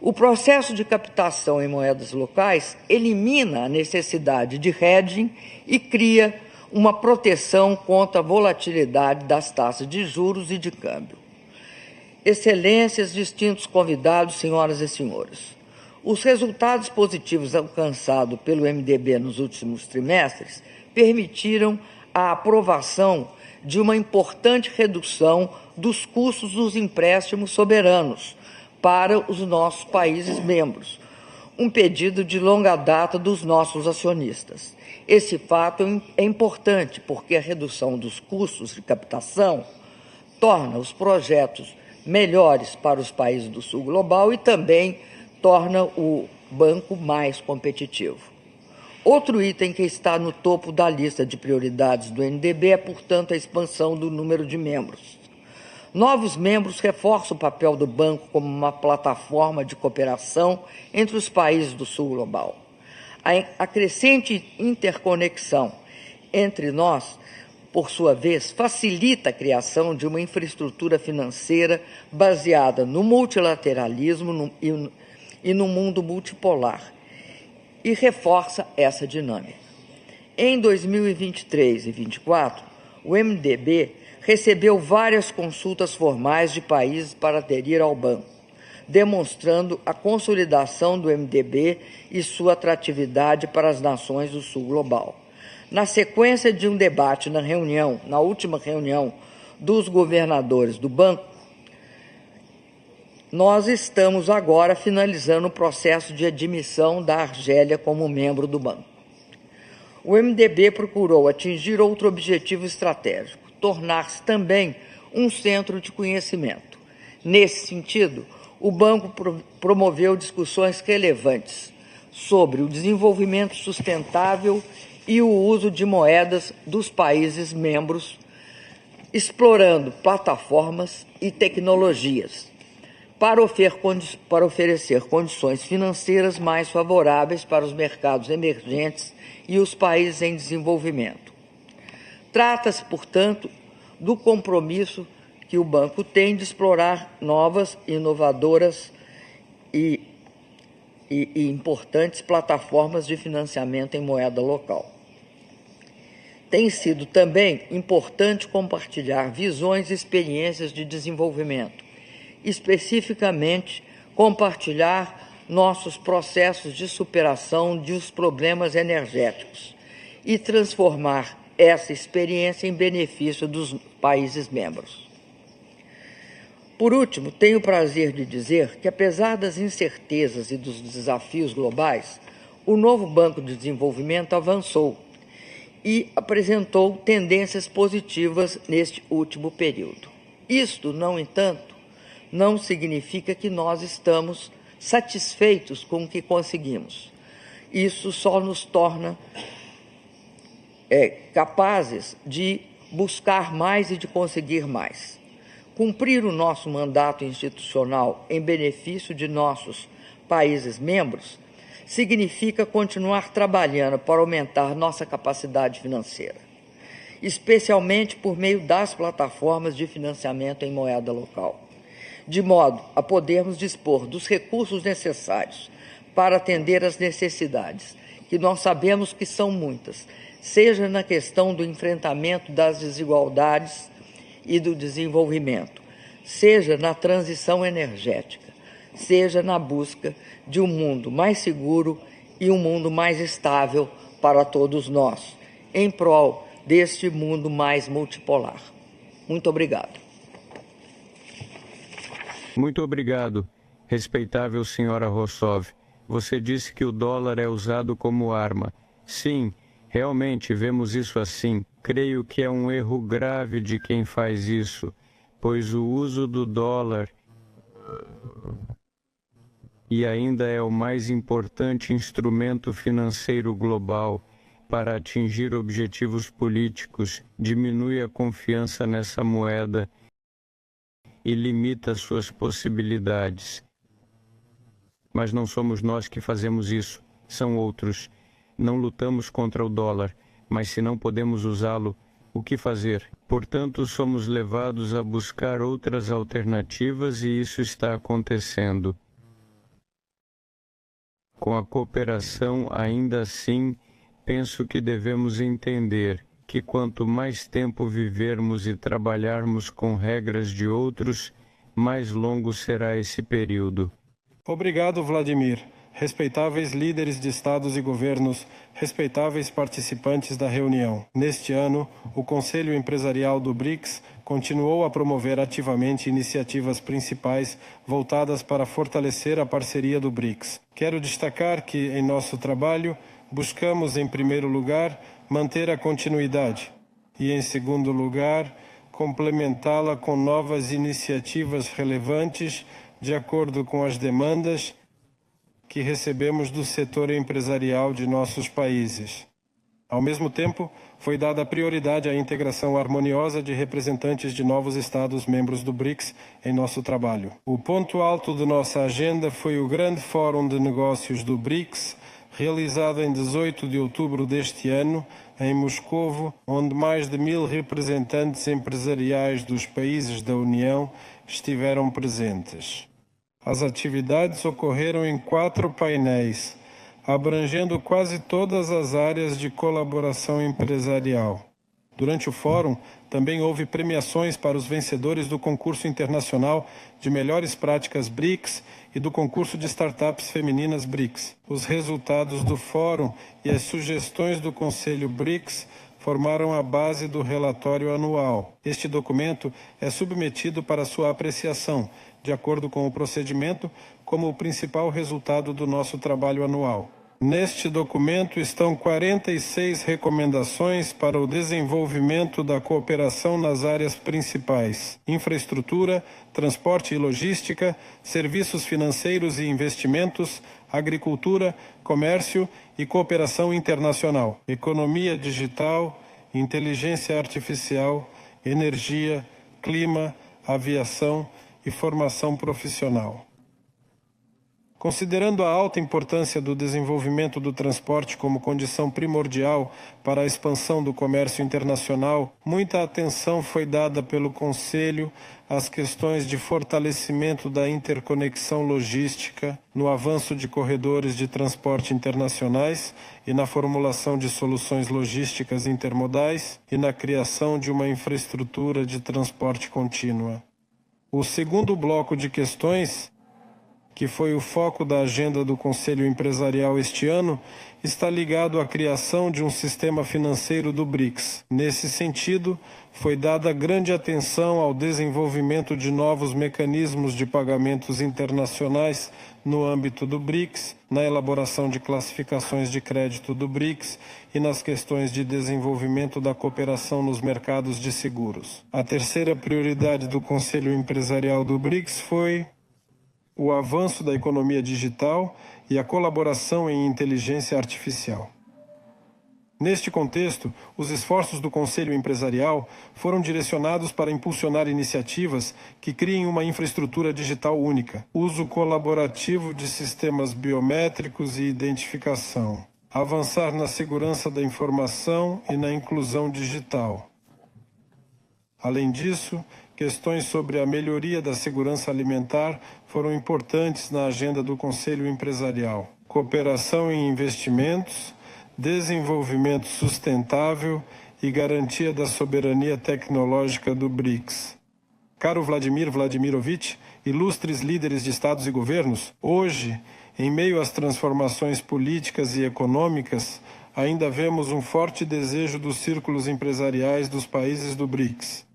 O processo de captação em moedas locais elimina a necessidade de hedging e cria uma proteção contra a volatilidade das taxas de juros e de câmbio. Excelências, distintos convidados, senhoras e senhores, Os resultados positivos alcançados pelo MDB nos últimos trimestres permitiram a aprovação de uma importante redução dos custos dos empréstimos soberanos para os nossos países membros, um pedido de longa data dos nossos acionistas. Esse fato é importante porque a redução dos custos de captação torna os projetos melhores para os países do Sul Global e também torna o banco mais competitivo. Outro item que está no topo da lista de prioridades do NDB é, portanto, a expansão do número de membros. Novos membros reforçam o papel do banco como uma plataforma de cooperação entre os países do Sul Global. A crescente interconexão entre nós, por sua vez, facilita a criação de uma infraestrutura financeira baseada no multilateralismo e no mundo multipolar, e reforça essa dinâmica. Em 2023 e 2024, o MDB recebeu várias consultas formais de países para aderir ao banco, demonstrando a consolidação do MDB e sua atratividade para as nações do Sul Global. Na sequência de um debate na última reunião dos governadores do banco, nós estamos agora finalizando o processo de admissão da Argélia como membro do banco. O MDB procurou atingir outro objetivo estratégico, tornar-se também um centro de conhecimento. Nesse sentido, o banco promoveu discussões relevantes sobre o desenvolvimento sustentável e o uso de moedas dos países membros, explorando plataformas e tecnologias para oferecer condições financeiras mais favoráveis para os mercados emergentes e os países em desenvolvimento. Trata-se, portanto, do compromisso que o banco tem de explorar novas, inovadoras e importantes plataformas de financiamento em moeda local. Tem sido também importante compartilhar visões e experiências de desenvolvimento, especificamente compartilhar nossos processos de superação dos problemas energéticos e transformar essa experiência em benefício dos países membros. Por último, tenho o prazer de dizer que, apesar das incertezas e dos desafios globais, o novo Banco de Desenvolvimento avançou e apresentou tendências positivas neste último período. Isto, no entanto, não significa que nós estamos satisfeitos com o que conseguimos. Isso só nos torna capazes de buscar mais e de conseguir mais. Cumprir o nosso mandato institucional em benefício de nossos países membros significa continuar trabalhando para aumentar nossa capacidade financeira, especialmente por meio das plataformas de financiamento em moeda local, de modo a podermos dispor dos recursos necessários para atender às necessidades, que nós sabemos que são muitas, seja na questão do enfrentamento das desigualdades e do desenvolvimento, seja na transição energética, seja na busca de um mundo mais seguro e um mundo mais estável para todos nós, em prol deste mundo mais multipolar. Muito obrigado. Muito obrigado, respeitável senhora Rossov. Você disse que o dólar é usado como arma. Sim, realmente vemos isso assim. Creio que é um erro grave de quem faz isso, pois o uso do dólar e ainda é o mais importante instrumento financeiro global para atingir objetivos políticos, diminui a confiança nessa moeda e limita suas possibilidades. Mas não somos nós que fazemos isso, são outros. Não lutamos contra o dólar, mas se não podemos usá-lo, o que fazer? Portanto, somos levados a buscar outras alternativas e isso está acontecendo. Com a cooperação, ainda assim, penso que devemos entender que quanto mais tempo vivermos e trabalharmos com regras de outros, mais longo será esse período. Obrigado, Vladimir. respeitáveis líderes de estados e governos, respeitáveis participantes da reunião. Neste ano, o Conselho Empresarial do BRICS continuou a promover ativamente iniciativas principais voltadas para fortalecer a parceria do BRICS. Quero destacar que, em nosso trabalho, buscamos, em primeiro lugar, manter a continuidade e, em segundo lugar, complementá-la com novas iniciativas relevantes de acordo com as demandas que recebemos do setor empresarial de nossos países. Ao mesmo tempo, foi dada prioridade à integração harmoniosa de representantes de novos Estados membros do BRICS em nosso trabalho. O ponto alto de nossa agenda foi o Grande Fórum de Negócios do BRICS, realizado em 18 de outubro deste ano, em Moscovo, onde mais de 1000 representantes empresariais dos países da União estiveram presentes. As atividades ocorreram em 4 painéis, abrangendo quase todas as áreas de colaboração empresarial. Durante o fórum, também houve premiações para os vencedores do concurso internacional de melhores práticas BRICS e do concurso de startups femininas BRICS. Os resultados do fórum e as sugestões do Conselho BRICS formaram a base do relatório anual. Este documento é submetido para sua apreciação, de acordo com o procedimento, como o principal resultado do nosso trabalho anual. Neste documento estão 46 recomendações para o desenvolvimento da cooperação nas áreas principais: infraestrutura, transporte e logística, serviços financeiros e investimentos, agricultura, comércio e cooperação internacional, economia digital, inteligência artificial, energia, clima, aviação e formação profissional. Considerando a alta importância do desenvolvimento do transporte como condição primordial para a expansão do comércio internacional, muita atenção foi dada pelo Conselho às questões de fortalecimento da interconexão logística, no avanço de corredores de transporte internacionais e na formulação de soluções logísticas intermodais e na criação de uma infraestrutura de transporte contínua. O segundo bloco de questões, que foi o foco da agenda do Conselho Empresarial este ano, está ligado à criação de um sistema financeiro do BRICS. Nesse sentido, foi dada grande atenção ao desenvolvimento de novos mecanismos de pagamentos internacionais no âmbito do BRICS, na elaboração de classificações de crédito do BRICS e nas questões de desenvolvimento da cooperação nos mercados de seguros. A terceira prioridade do Conselho Empresarial do BRICS foi o avanço da economia digital e a colaboração em inteligência artificial. Neste contexto, os esforços do Conselho Empresarial foram direcionados para impulsionar iniciativas que criem uma infraestrutura digital única, uso colaborativo de sistemas biométricos e identificação, avançar na segurança da informação e na inclusão digital. Além disso, questões sobre a melhoria da segurança alimentar foram importantes na agenda do Conselho Empresarial. Cooperação em investimentos, desenvolvimento sustentável e garantia da soberania tecnológica do BRICS. Caro Vladimir Vladimirovich, ilustres líderes de estados e governos, hoje, em meio às transformações políticas e econômicas, ainda vemos um forte desejo dos círculos empresariais dos países do BRICS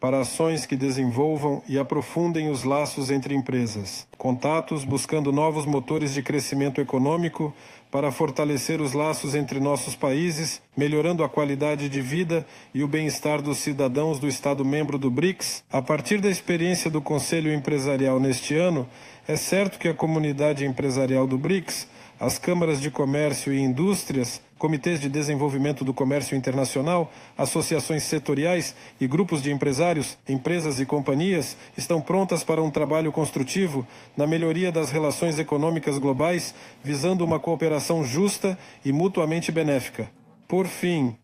para ações que desenvolvam e aprofundem os laços entre empresas. Contatos buscando novos motores de crescimento econômico para fortalecer os laços entre nossos países, melhorando a qualidade de vida e o bem-estar dos cidadãos do Estado-membro do BRICS. A partir da experiência do Conselho Empresarial neste ano, é certo que a comunidade empresarial do BRICS, as câmaras de comércio e indústrias, comitês de desenvolvimento do comércio internacional, associações setoriais e grupos de empresários, empresas e companhias estão prontas para um trabalho construtivo na melhoria das relações econômicas globais, visando uma cooperação justa e mutuamente benéfica. Por fim,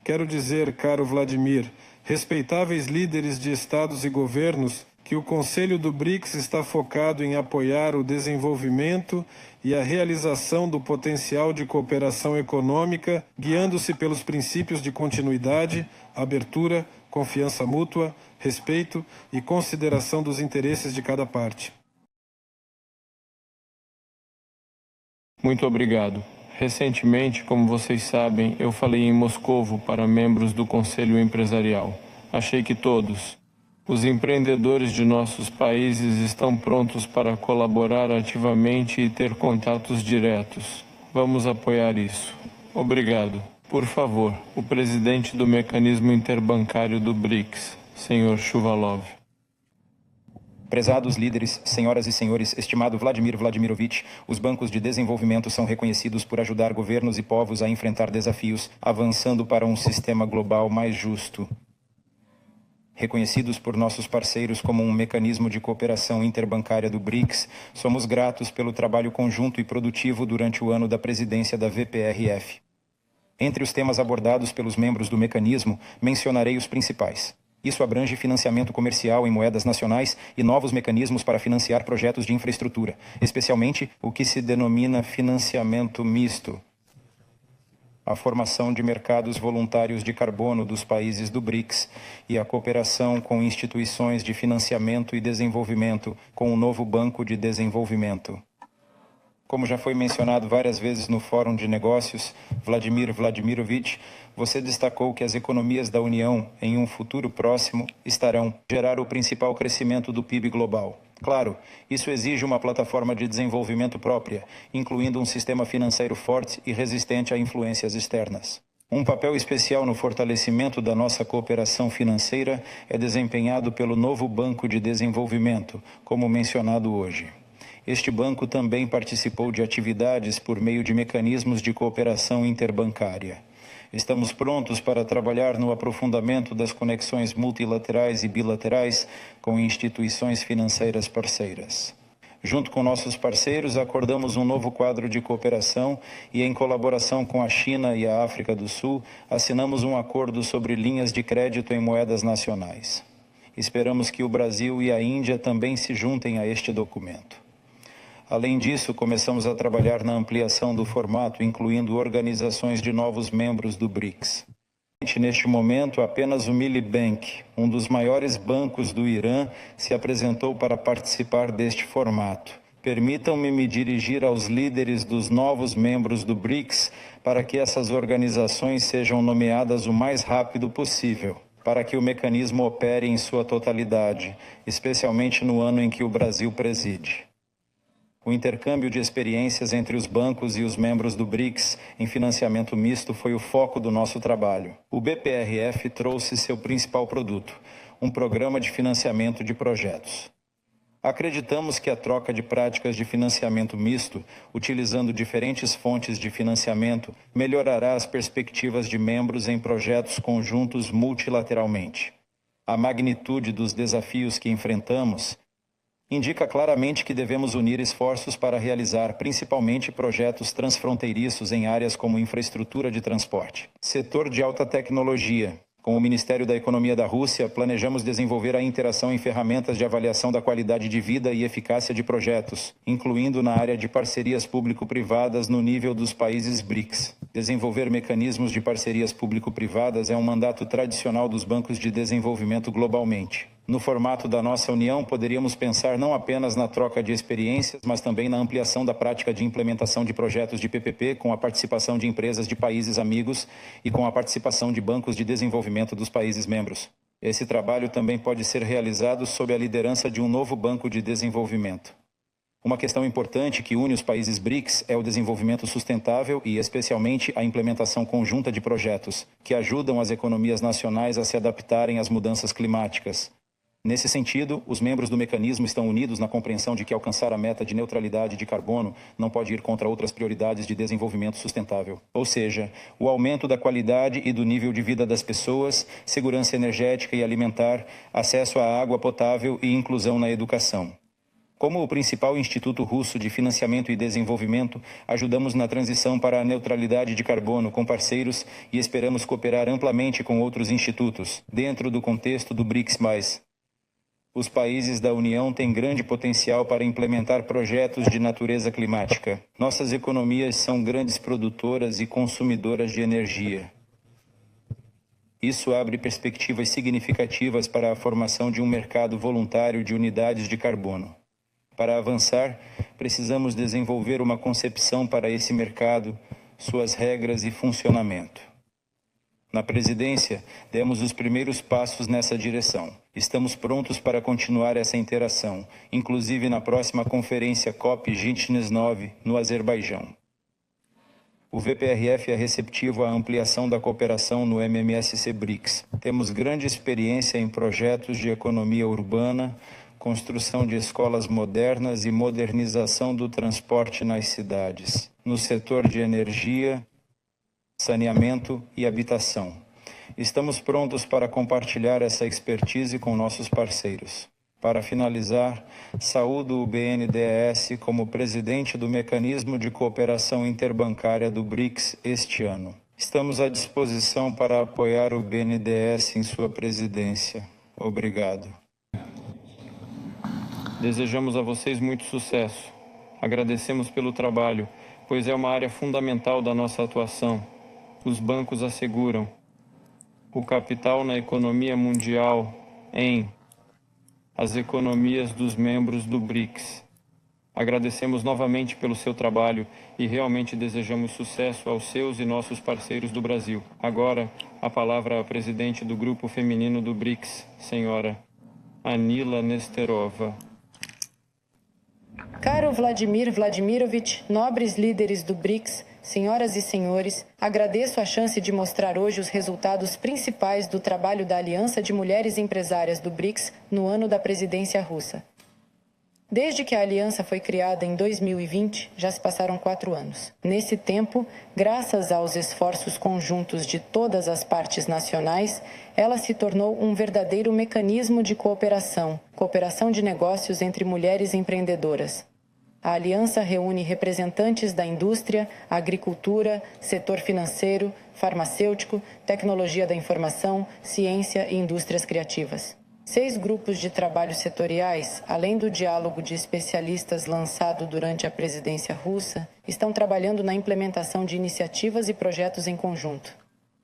quero dizer, caro Vladimir, respeitáveis líderes de estados e governos, que o Conselho do BRICS está focado em apoiar o desenvolvimento e a realização do potencial de cooperação econômica, guiando-se pelos princípios de continuidade, abertura, confiança mútua, respeito e consideração dos interesses de cada parte. Muito obrigado. Recentemente, como vocês sabem, eu falei em Moscovo para membros do Conselho Empresarial. Achei que todos, os empreendedores de nossos países, estão prontos para colaborar ativamente e ter contatos diretos. Vamos apoiar isso. Obrigado. Por favor, o presidente do Mecanismo Interbancário do BRICS, Sr. Shuvalov. Prezados líderes, senhoras e senhores, estimado Vladimir Vladimirovich, os bancos de desenvolvimento são reconhecidos por ajudar governos e povos a enfrentar desafios, avançando para um sistema global mais justo. Reconhecidos por nossos parceiros como um mecanismo de cooperação interbancária do BRICS, somos gratos pelo trabalho conjunto e produtivo durante o ano da presidência da VPRF. Entre os temas abordados pelos membros do mecanismo, mencionarei os principais. Isso abrange financiamento comercial em moedas nacionais e novos mecanismos para financiar projetos de infraestrutura, especialmente o que se denomina financiamento misto. A formação de mercados voluntários de carbono dos países do BRICS e a cooperação com instituições de financiamento e desenvolvimento com o novo Banco de Desenvolvimento. Como já foi mencionado várias vezes no Fórum de Negócios, Vladimir Vladimirovich, você destacou que as economias da União, em um futuro próximo, estarão a gerar o principal crescimento do PIB global. Claro, isso exige uma plataforma de desenvolvimento própria, incluindo um sistema financeiro forte e resistente a influências externas. Um papel especial no fortalecimento da nossa cooperação financeira é desempenhado pelo novo Banco de Desenvolvimento, como mencionado hoje. Este banco também participou de atividades por meio de mecanismos de cooperação interbancária. Estamos prontos para trabalhar no aprofundamento das conexões multilaterais e bilaterais com instituições financeiras parceiras. Junto com nossos parceiros, acordamos um novo quadro de cooperação e, em colaboração com a China e a África do Sul, assinamos um acordo sobre linhas de crédito em moedas nacionais. Esperamos que o Brasil e a Índia também se juntem a este documento. Além disso, começamos a trabalhar na ampliação do formato, incluindo organizações de novos membros do BRICS. Neste momento, apenas o Millibank, um dos maiores bancos do Irã, se apresentou para participar deste formato. Permitam-me me dirigir aos líderes dos novos membros do BRICS para que essas organizações sejam nomeadas o mais rápido possível, para que o mecanismo opere em sua totalidade, especialmente no ano em que o Brasil preside. O intercâmbio de experiências entre os bancos e os membros do BRICS em financiamento misto foi o foco do nosso trabalho. O BPRF trouxe seu principal produto, um programa de financiamento de projetos. Acreditamos que a troca de práticas de financiamento misto, utilizando diferentes fontes de financiamento, melhorará as perspectivas de membros em projetos conjuntos multilateralmente. A magnitude dos desafios que enfrentamos indica claramente que devemos unir esforços para realizar principalmente projetos transfronteiriços em áreas como infraestrutura de transporte, setor de alta tecnologia. Com o Ministério da Economia da Rússia, planejamos desenvolver a interação em ferramentas de avaliação da qualidade de vida e eficácia de projetos, incluindo na área de parcerias público-privadas no nível dos países BRICS. Desenvolver mecanismos de parcerias público-privadas é um mandato tradicional dos bancos de desenvolvimento globalmente. No formato da nossa União, poderíamos pensar não apenas na troca de experiências, mas também na ampliação da prática de implementação de projetos de PPP com a participação de empresas de países amigos e com a participação de bancos de desenvolvimento dos países membros. Esse trabalho também pode ser realizado sob a liderança de um novo banco de desenvolvimento. Uma questão importante que une os países BRICS é o desenvolvimento sustentável e, especialmente, a implementação conjunta de projetos que ajudam as economias nacionais a se adaptarem às mudanças climáticas. Nesse sentido, os membros do mecanismo estão unidos na compreensão de que alcançar a meta de neutralidade de carbono não pode ir contra outras prioridades de desenvolvimento sustentável. Ou seja, o aumento da qualidade e do nível de vida das pessoas, segurança energética e alimentar, acesso à água potável e inclusão na educação. Como o principal instituto russo de financiamento e desenvolvimento, ajudamos na transição para a neutralidade de carbono com parceiros e esperamos cooperar amplamente com outros institutos, dentro do contexto do BRICS+. Os países da União têm grande potencial para implementar projetos de natureza climática. Nossas economias são grandes produtoras e consumidoras de energia. Isso abre perspectivas significativas para a formação de um mercado voluntário de unidades de carbono. Para avançar, precisamos desenvolver uma concepção para esse mercado, suas regras e funcionamento. Na presidência, demos os primeiros passos nessa direção. Estamos prontos para continuar essa interação, inclusive na próxima conferência COP29 no Azerbaijão. O VPRF é receptivo à ampliação da cooperação no MMSC BRICS. Temos grande experiência em projetos de economia urbana, construção de escolas modernas e modernização do transporte nas cidades, no setor de energia, saneamento e habitação. Estamos prontos para compartilhar essa expertise com nossos parceiros. Para finalizar, saúdo o BNDES como presidente do Mecanismo de Cooperação Interbancária do BRICS este ano. Estamos à disposição para apoiar o BNDES em sua presidência. Obrigado. Desejamos a vocês muito sucesso. Agradecemos pelo trabalho, pois é uma área fundamental da nossa atuação. Os bancos asseguram o capital na economia mundial em as economias dos membros do BRICS. Agradecemos novamente pelo seu trabalho e realmente desejamos sucesso aos seus e nossos parceiros do Brasil. Agora, a palavra à presidente do Grupo Feminino do BRICS, senhora Anila Nesterova. Caro Vladimir Vladimirovich, nobres líderes do BRICS, senhoras e senhores, agradeço a chance de mostrar hoje os resultados principais do trabalho da Aliança de Mulheres Empresárias do BRICS no ano da presidência russa. Desde que a aliança foi criada em 2020, já se passaram 4 anos. Nesse tempo, graças aos esforços conjuntos de todas as partes nacionais, ela se tornou um verdadeiro mecanismo de cooperação de negócios entre mulheres empreendedoras. A aliança reúne representantes da indústria, agricultura, setor financeiro, farmacêutico, tecnologia da informação, ciência e indústrias criativas. 6 grupos de trabalho setoriais, além do diálogo de especialistas lançado durante a presidência russa, estão trabalhando na implementação de iniciativas e projetos em conjunto.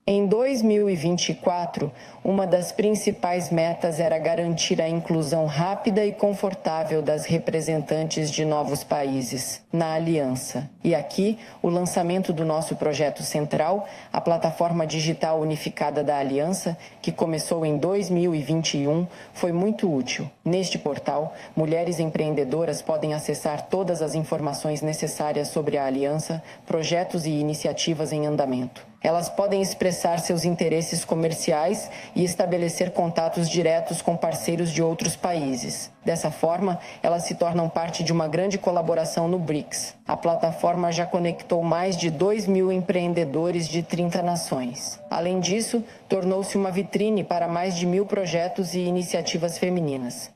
Em 2024, uma das principais metas era garantir a inclusão rápida e confortável das representantes de novos países na aliança. E aqui, o lançamento do nosso projeto central, a Plataforma Digital Unificada da Aliança, que começou em 2021, foi muito útil. Neste portal, mulheres empreendedoras podem acessar todas as informações necessárias sobre a aliança, projetos e iniciativas em andamento. Elas podem expressar seus interesses comerciais e estabelecer contatos diretos com parceiros de outros países. Dessa forma, elas se tornam parte de uma grande colaboração no BRICS. A plataforma já conectou mais de 2.000 empreendedores de 30 nações. Além disso, tornou-se uma vitrine para mais de 1.000 projetos e iniciativas femininas.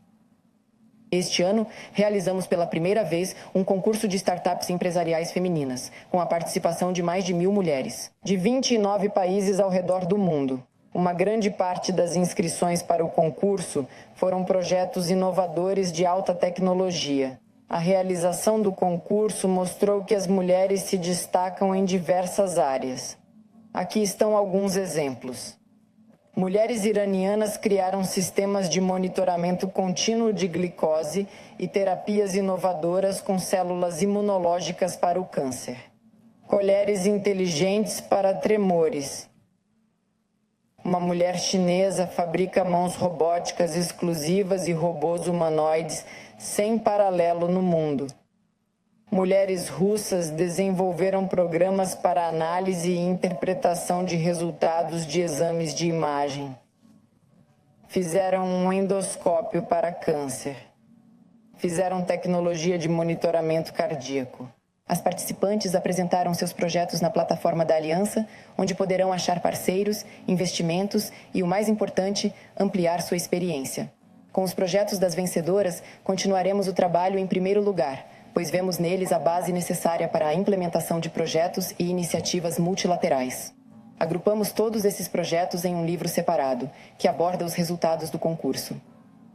Este ano, realizamos pela primeira vez um concurso de startups empresariais femininas, com a participação de mais de 1.000 mulheres, de 29 países ao redor do mundo. Uma grande parte das inscrições para o concurso foram projetos inovadores de alta tecnologia. A realização do concurso mostrou que as mulheres se destacam em diversas áreas. Aqui estão alguns exemplos. Mulheres iranianas criaram sistemas de monitoramento contínuo de glicose e terapias inovadoras com células imunológicas para o câncer. Colheres inteligentes para tremores. Uma mulher chinesa fabrica mãos robóticas exclusivas e robôs humanoides sem paralelo no mundo. Mulheres russas desenvolveram programas para análise e interpretação de resultados de exames de imagem. Fizeram um endoscópio para câncer. Fizeram tecnologia de monitoramento cardíaco. As participantes apresentaram seus projetos na plataforma da Aliança, onde poderão achar parceiros, investimentos e, o mais importante, ampliar sua experiência. Com os projetos das vencedoras, continuaremos o trabalho em primeiro lugar, pois vemos neles a base necessária para a implementação de projetos e iniciativas multilaterais. Agrupamos todos esses projetos em um livro separado, que aborda os resultados do concurso.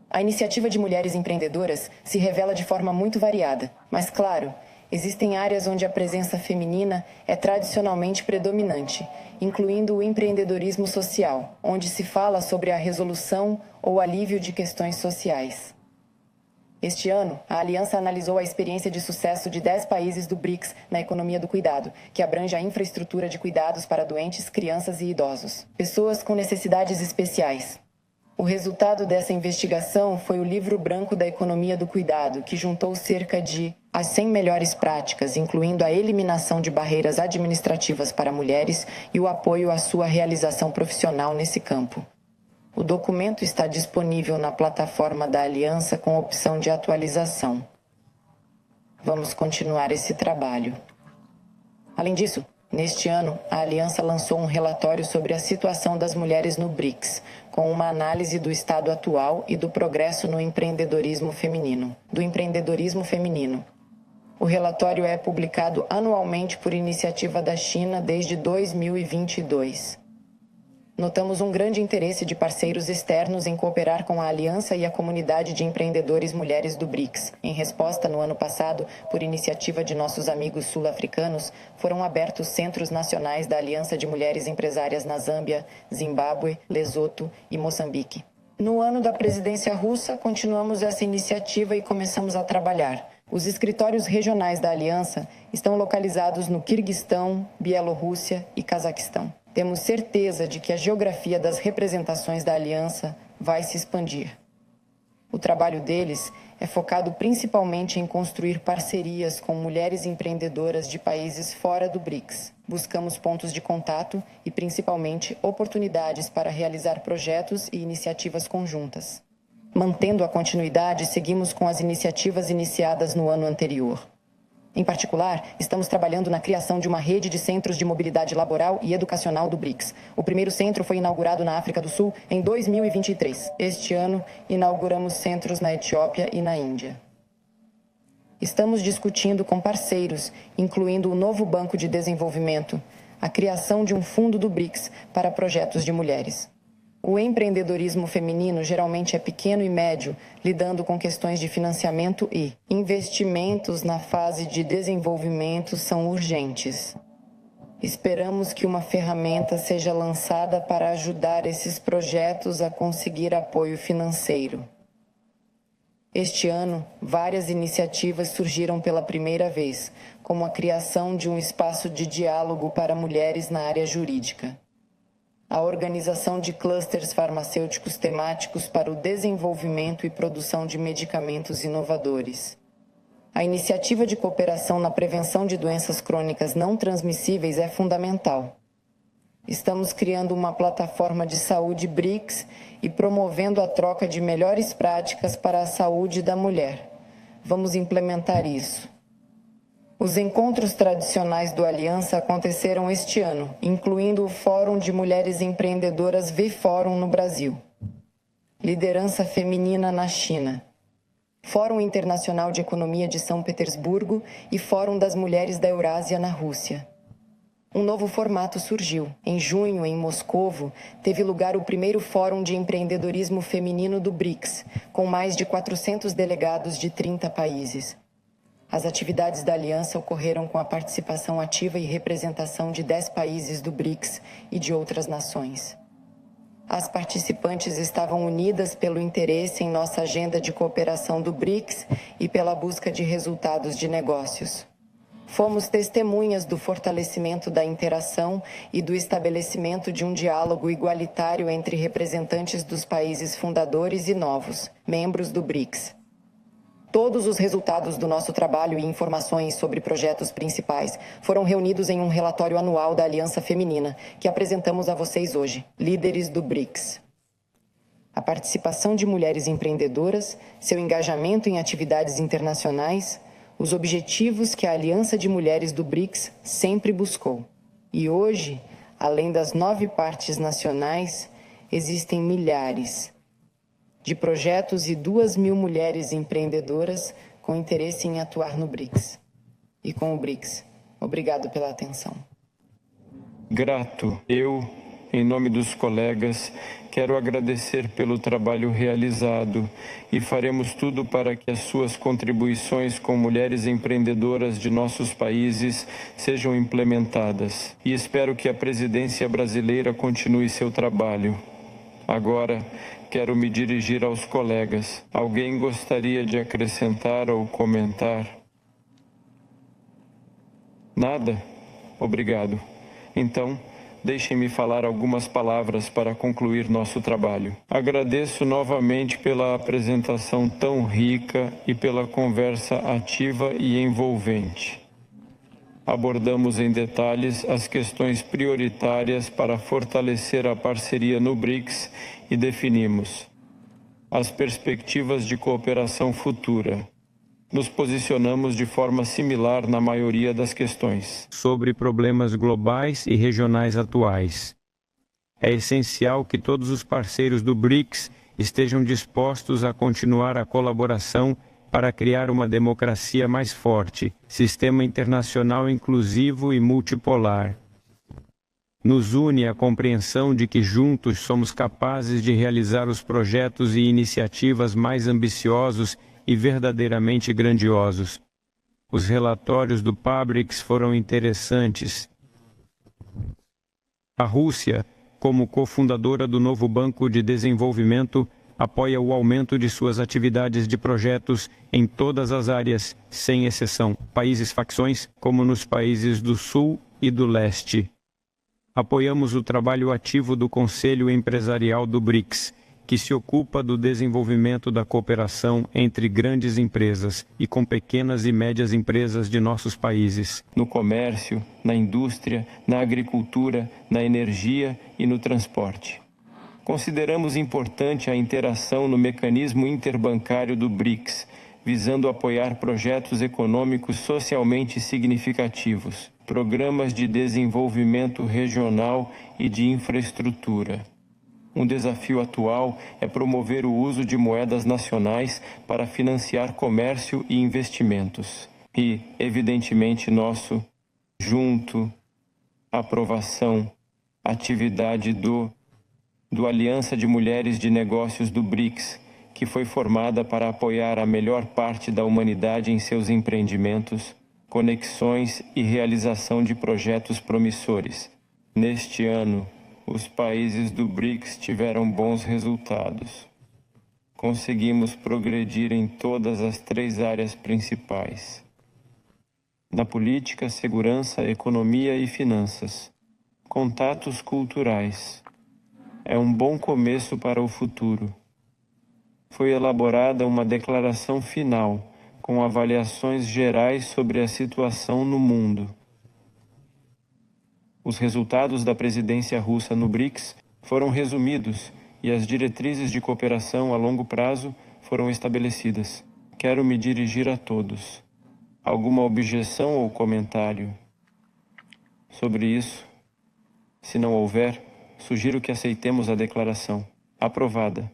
A iniciativa de mulheres empreendedoras se revela de forma muito variada, mas, claro, existem áreas onde a presença feminina é tradicionalmente predominante, incluindo o empreendedorismo social, onde se fala sobre a resolução ou alívio de questões sociais. Este ano, a Aliança analisou a experiência de sucesso de 10 países do BRICS na economia do cuidado, que abrange a infraestrutura de cuidados para doentes, crianças e idosos, pessoas com necessidades especiais. O resultado dessa investigação foi o Livro Branco da Economia do Cuidado, que juntou cerca de as 100 melhores práticas, incluindo a eliminação de barreiras administrativas para mulheres e o apoio à sua realização profissional nesse campo. O documento está disponível na plataforma da Aliança com opção de atualização. Vamos continuar esse trabalho. Além disso, neste ano, a Aliança lançou um relatório sobre a situação das mulheres no BRICS, com uma análise do estado atual e do progresso no empreendedorismo feminino. O relatório é publicado anualmente por iniciativa da China desde 2022. Notamos um grande interesse de parceiros externos em cooperar com a Aliança e a comunidade de empreendedores mulheres do BRICS. Em resposta, no ano passado, por iniciativa de nossos amigos sul-africanos, foram abertos centros nacionais da Aliança de Mulheres Empresárias na Zâmbia, Zimbábue, Lesoto e Moçambique. No ano da presidência russa, continuamos essa iniciativa e começamos a trabalhar. Os escritórios regionais da Aliança estão localizados no Quirguistão, Bielorrússia e Cazaquistão. Temos certeza de que a geografia das representações da Aliança vai se expandir. O trabalho deles é focado principalmente em construir parcerias com mulheres empreendedoras de países fora do BRICS. Buscamos pontos de contato e, principalmente, oportunidades para realizar projetos e iniciativas conjuntas. Mantendo a continuidade, seguimos com as iniciativas iniciadas no ano anterior. Em particular, estamos trabalhando na criação de uma rede de centros de mobilidade laboral e educacional do BRICS. O primeiro centro foi inaugurado na África do Sul em 2023. Este ano, inauguramos centros na Etiópia e na Índia. Estamos discutindo com parceiros, incluindo o novo Banco de Desenvolvimento, a criação de um fundo do BRICS para projetos de mulheres. O empreendedorismo feminino geralmente é pequeno e médio, lidando com questões de financiamento e investimentos na fase de desenvolvimento são urgentes. Esperamos que uma ferramenta seja lançada para ajudar esses projetos a conseguir apoio financeiro. Este ano, várias iniciativas surgiram pela primeira vez, como a criação de um espaço de diálogo para mulheres na área jurídica. A organização de clusters farmacêuticos temáticos para o desenvolvimento e produção de medicamentos inovadores. A iniciativa de cooperação na prevenção de doenças crônicas não transmissíveis é fundamental. Estamos criando uma plataforma de saúde BRICS e promovendo a troca de melhores práticas para a saúde da mulher. Vamos implementar isso. Os encontros tradicionais do Aliança aconteceram este ano, incluindo o Fórum de Mulheres Empreendedoras V-Fórum no Brasil, Liderança Feminina na China, Fórum Internacional de Economia de São Petersburgo e Fórum das Mulheres da Eurásia na Rússia. Um novo formato surgiu. Em junho, em Moscovo, teve lugar o primeiro Fórum de Empreendedorismo Feminino do BRICS, com mais de 400 delegados de 30 países. As atividades da Aliança ocorreram com a participação ativa e representação de 10 países do BRICS e de outras nações. As participantes estavam unidas pelo interesse em nossa agenda de cooperação do BRICS e pela busca de resultados de negócios. Fomos testemunhas do fortalecimento da interação e do estabelecimento de um diálogo igualitário entre representantes dos países fundadores e novos, membros do BRICS. Todos os resultados do nosso trabalho e informações sobre projetos principais foram reunidos em um relatório anual da Aliança Feminina, que apresentamos a vocês hoje, líderes do BRICS. A participação de mulheres empreendedoras, seu engajamento em atividades internacionais, os objetivos que a Aliança de Mulheres do BRICS sempre buscou. E hoje, além das 9 partes nacionais, existem milhares de projetos e 2.000 mulheres empreendedoras com interesse em atuar no BRICS. E com o BRICS. Obrigado pela atenção. Grato, eu, em nome dos colegas, quero agradecer pelo trabalho realizado e faremos tudo para que as suas contribuições com mulheres empreendedoras de nossos países sejam implementadas. E espero que a presidência brasileira continue seu trabalho. Agora, quero me dirigir aos colegas. Alguém gostaria de acrescentar ou comentar? Nada? Obrigado. Então, deixem-me falar algumas palavras para concluir nosso trabalho. Agradeço novamente pela apresentação tão rica e pela conversa ativa e envolvente. Abordamos em detalhes as questões prioritárias para fortalecer a parceria no BRICS e definimos as perspectivas de cooperação futura. Nos posicionamos de forma similar na maioria das questões sobre problemas globais e regionais atuais. É essencial que todos os parceiros do BRICS estejam dispostos a continuar a colaboração para criar uma democracia mais forte, sistema internacional inclusivo e multipolar. Nos une a compreensão de que juntos somos capazes de realizar os projetos e iniciativas mais ambiciosos e verdadeiramente grandiosos. Os relatórios do PABRICS foram interessantes. A Rússia, como cofundadora do novo Banco de Desenvolvimento, apoia o aumento de suas atividades de projetos em todas as áreas, sem exceção, países facções, como nos países do Sul e do Leste. Apoiamos o trabalho ativo do Conselho Empresarial do BRICS, que se ocupa do desenvolvimento da cooperação entre grandes empresas e com pequenas e médias empresas de nossos países, no comércio, na indústria, na agricultura, na energia e no transporte. Consideramos importante a interação no mecanismo interbancário do BRICS, visando apoiar projetos econômicos socialmente significativos, programas de desenvolvimento regional e de infraestrutura. Um desafio atual é promover o uso de moedas nacionais para financiar comércio e investimentos. E, evidentemente, nosso aprovação, atividade do Aliança de Mulheres de Negócios do BRICS, que foi formada para apoiar a melhor parte da humanidade em seus empreendimentos, conexões e realização de projetos promissores. Neste ano, os países do BRICS tiveram bons resultados. Conseguimos progredir em todas as 3 áreas principais: na política, segurança, economia e finanças. Contatos culturais. É um bom começo para o futuro. Foi elaborada uma declaração final, com avaliações gerais sobre a situação no mundo. Os resultados da presidência russa no BRICS foram resumidos e as diretrizes de cooperação a longo prazo foram estabelecidas. Quero me dirigir a todos. Alguma objeção ou comentário sobre isso? Se não houver, sugiro que aceitemos a declaração. Aprovada.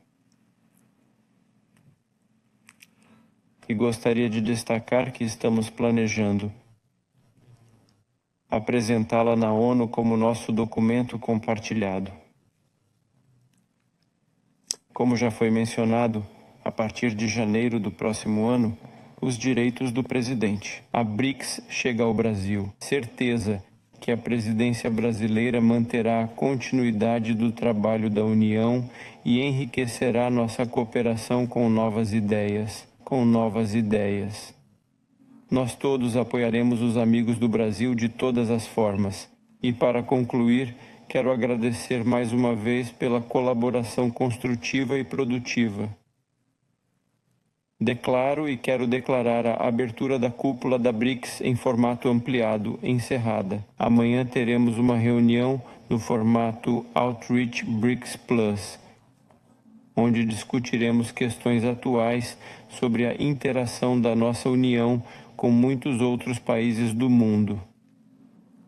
E gostaria de destacar que estamos planejando apresentá-la na ONU como nosso documento compartilhado. Como já foi mencionado, a partir de janeiro do próximo ano, os direitos do presidente. A BRICS chega ao Brasil. Certeza que a presidência brasileira manterá a continuidade do trabalho da União e enriquecerá nossa cooperação com novas ideias. Nós todos apoiaremos os amigos do Brasil de todas as formas. E para concluir, quero agradecer mais uma vez pela colaboração construtiva e produtiva. Declaro e quero declarar a abertura da cúpula da BRICS em formato ampliado, encerrada. Amanhã teremos uma reunião no formato Outreach BRICS Plus, onde discutiremos questões atuais sobre a interação da nossa União com muitos outros países do mundo.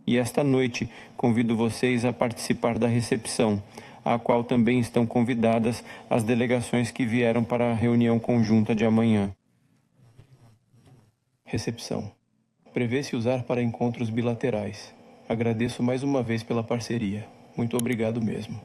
E esta noite convido vocês a participar da recepção, à qual também estão convidadas as delegações que vieram para a reunião conjunta de amanhã. Recepção. Prevê-se usar para encontros bilaterais. Agradeço mais uma vez pela parceria. Muito obrigado mesmo.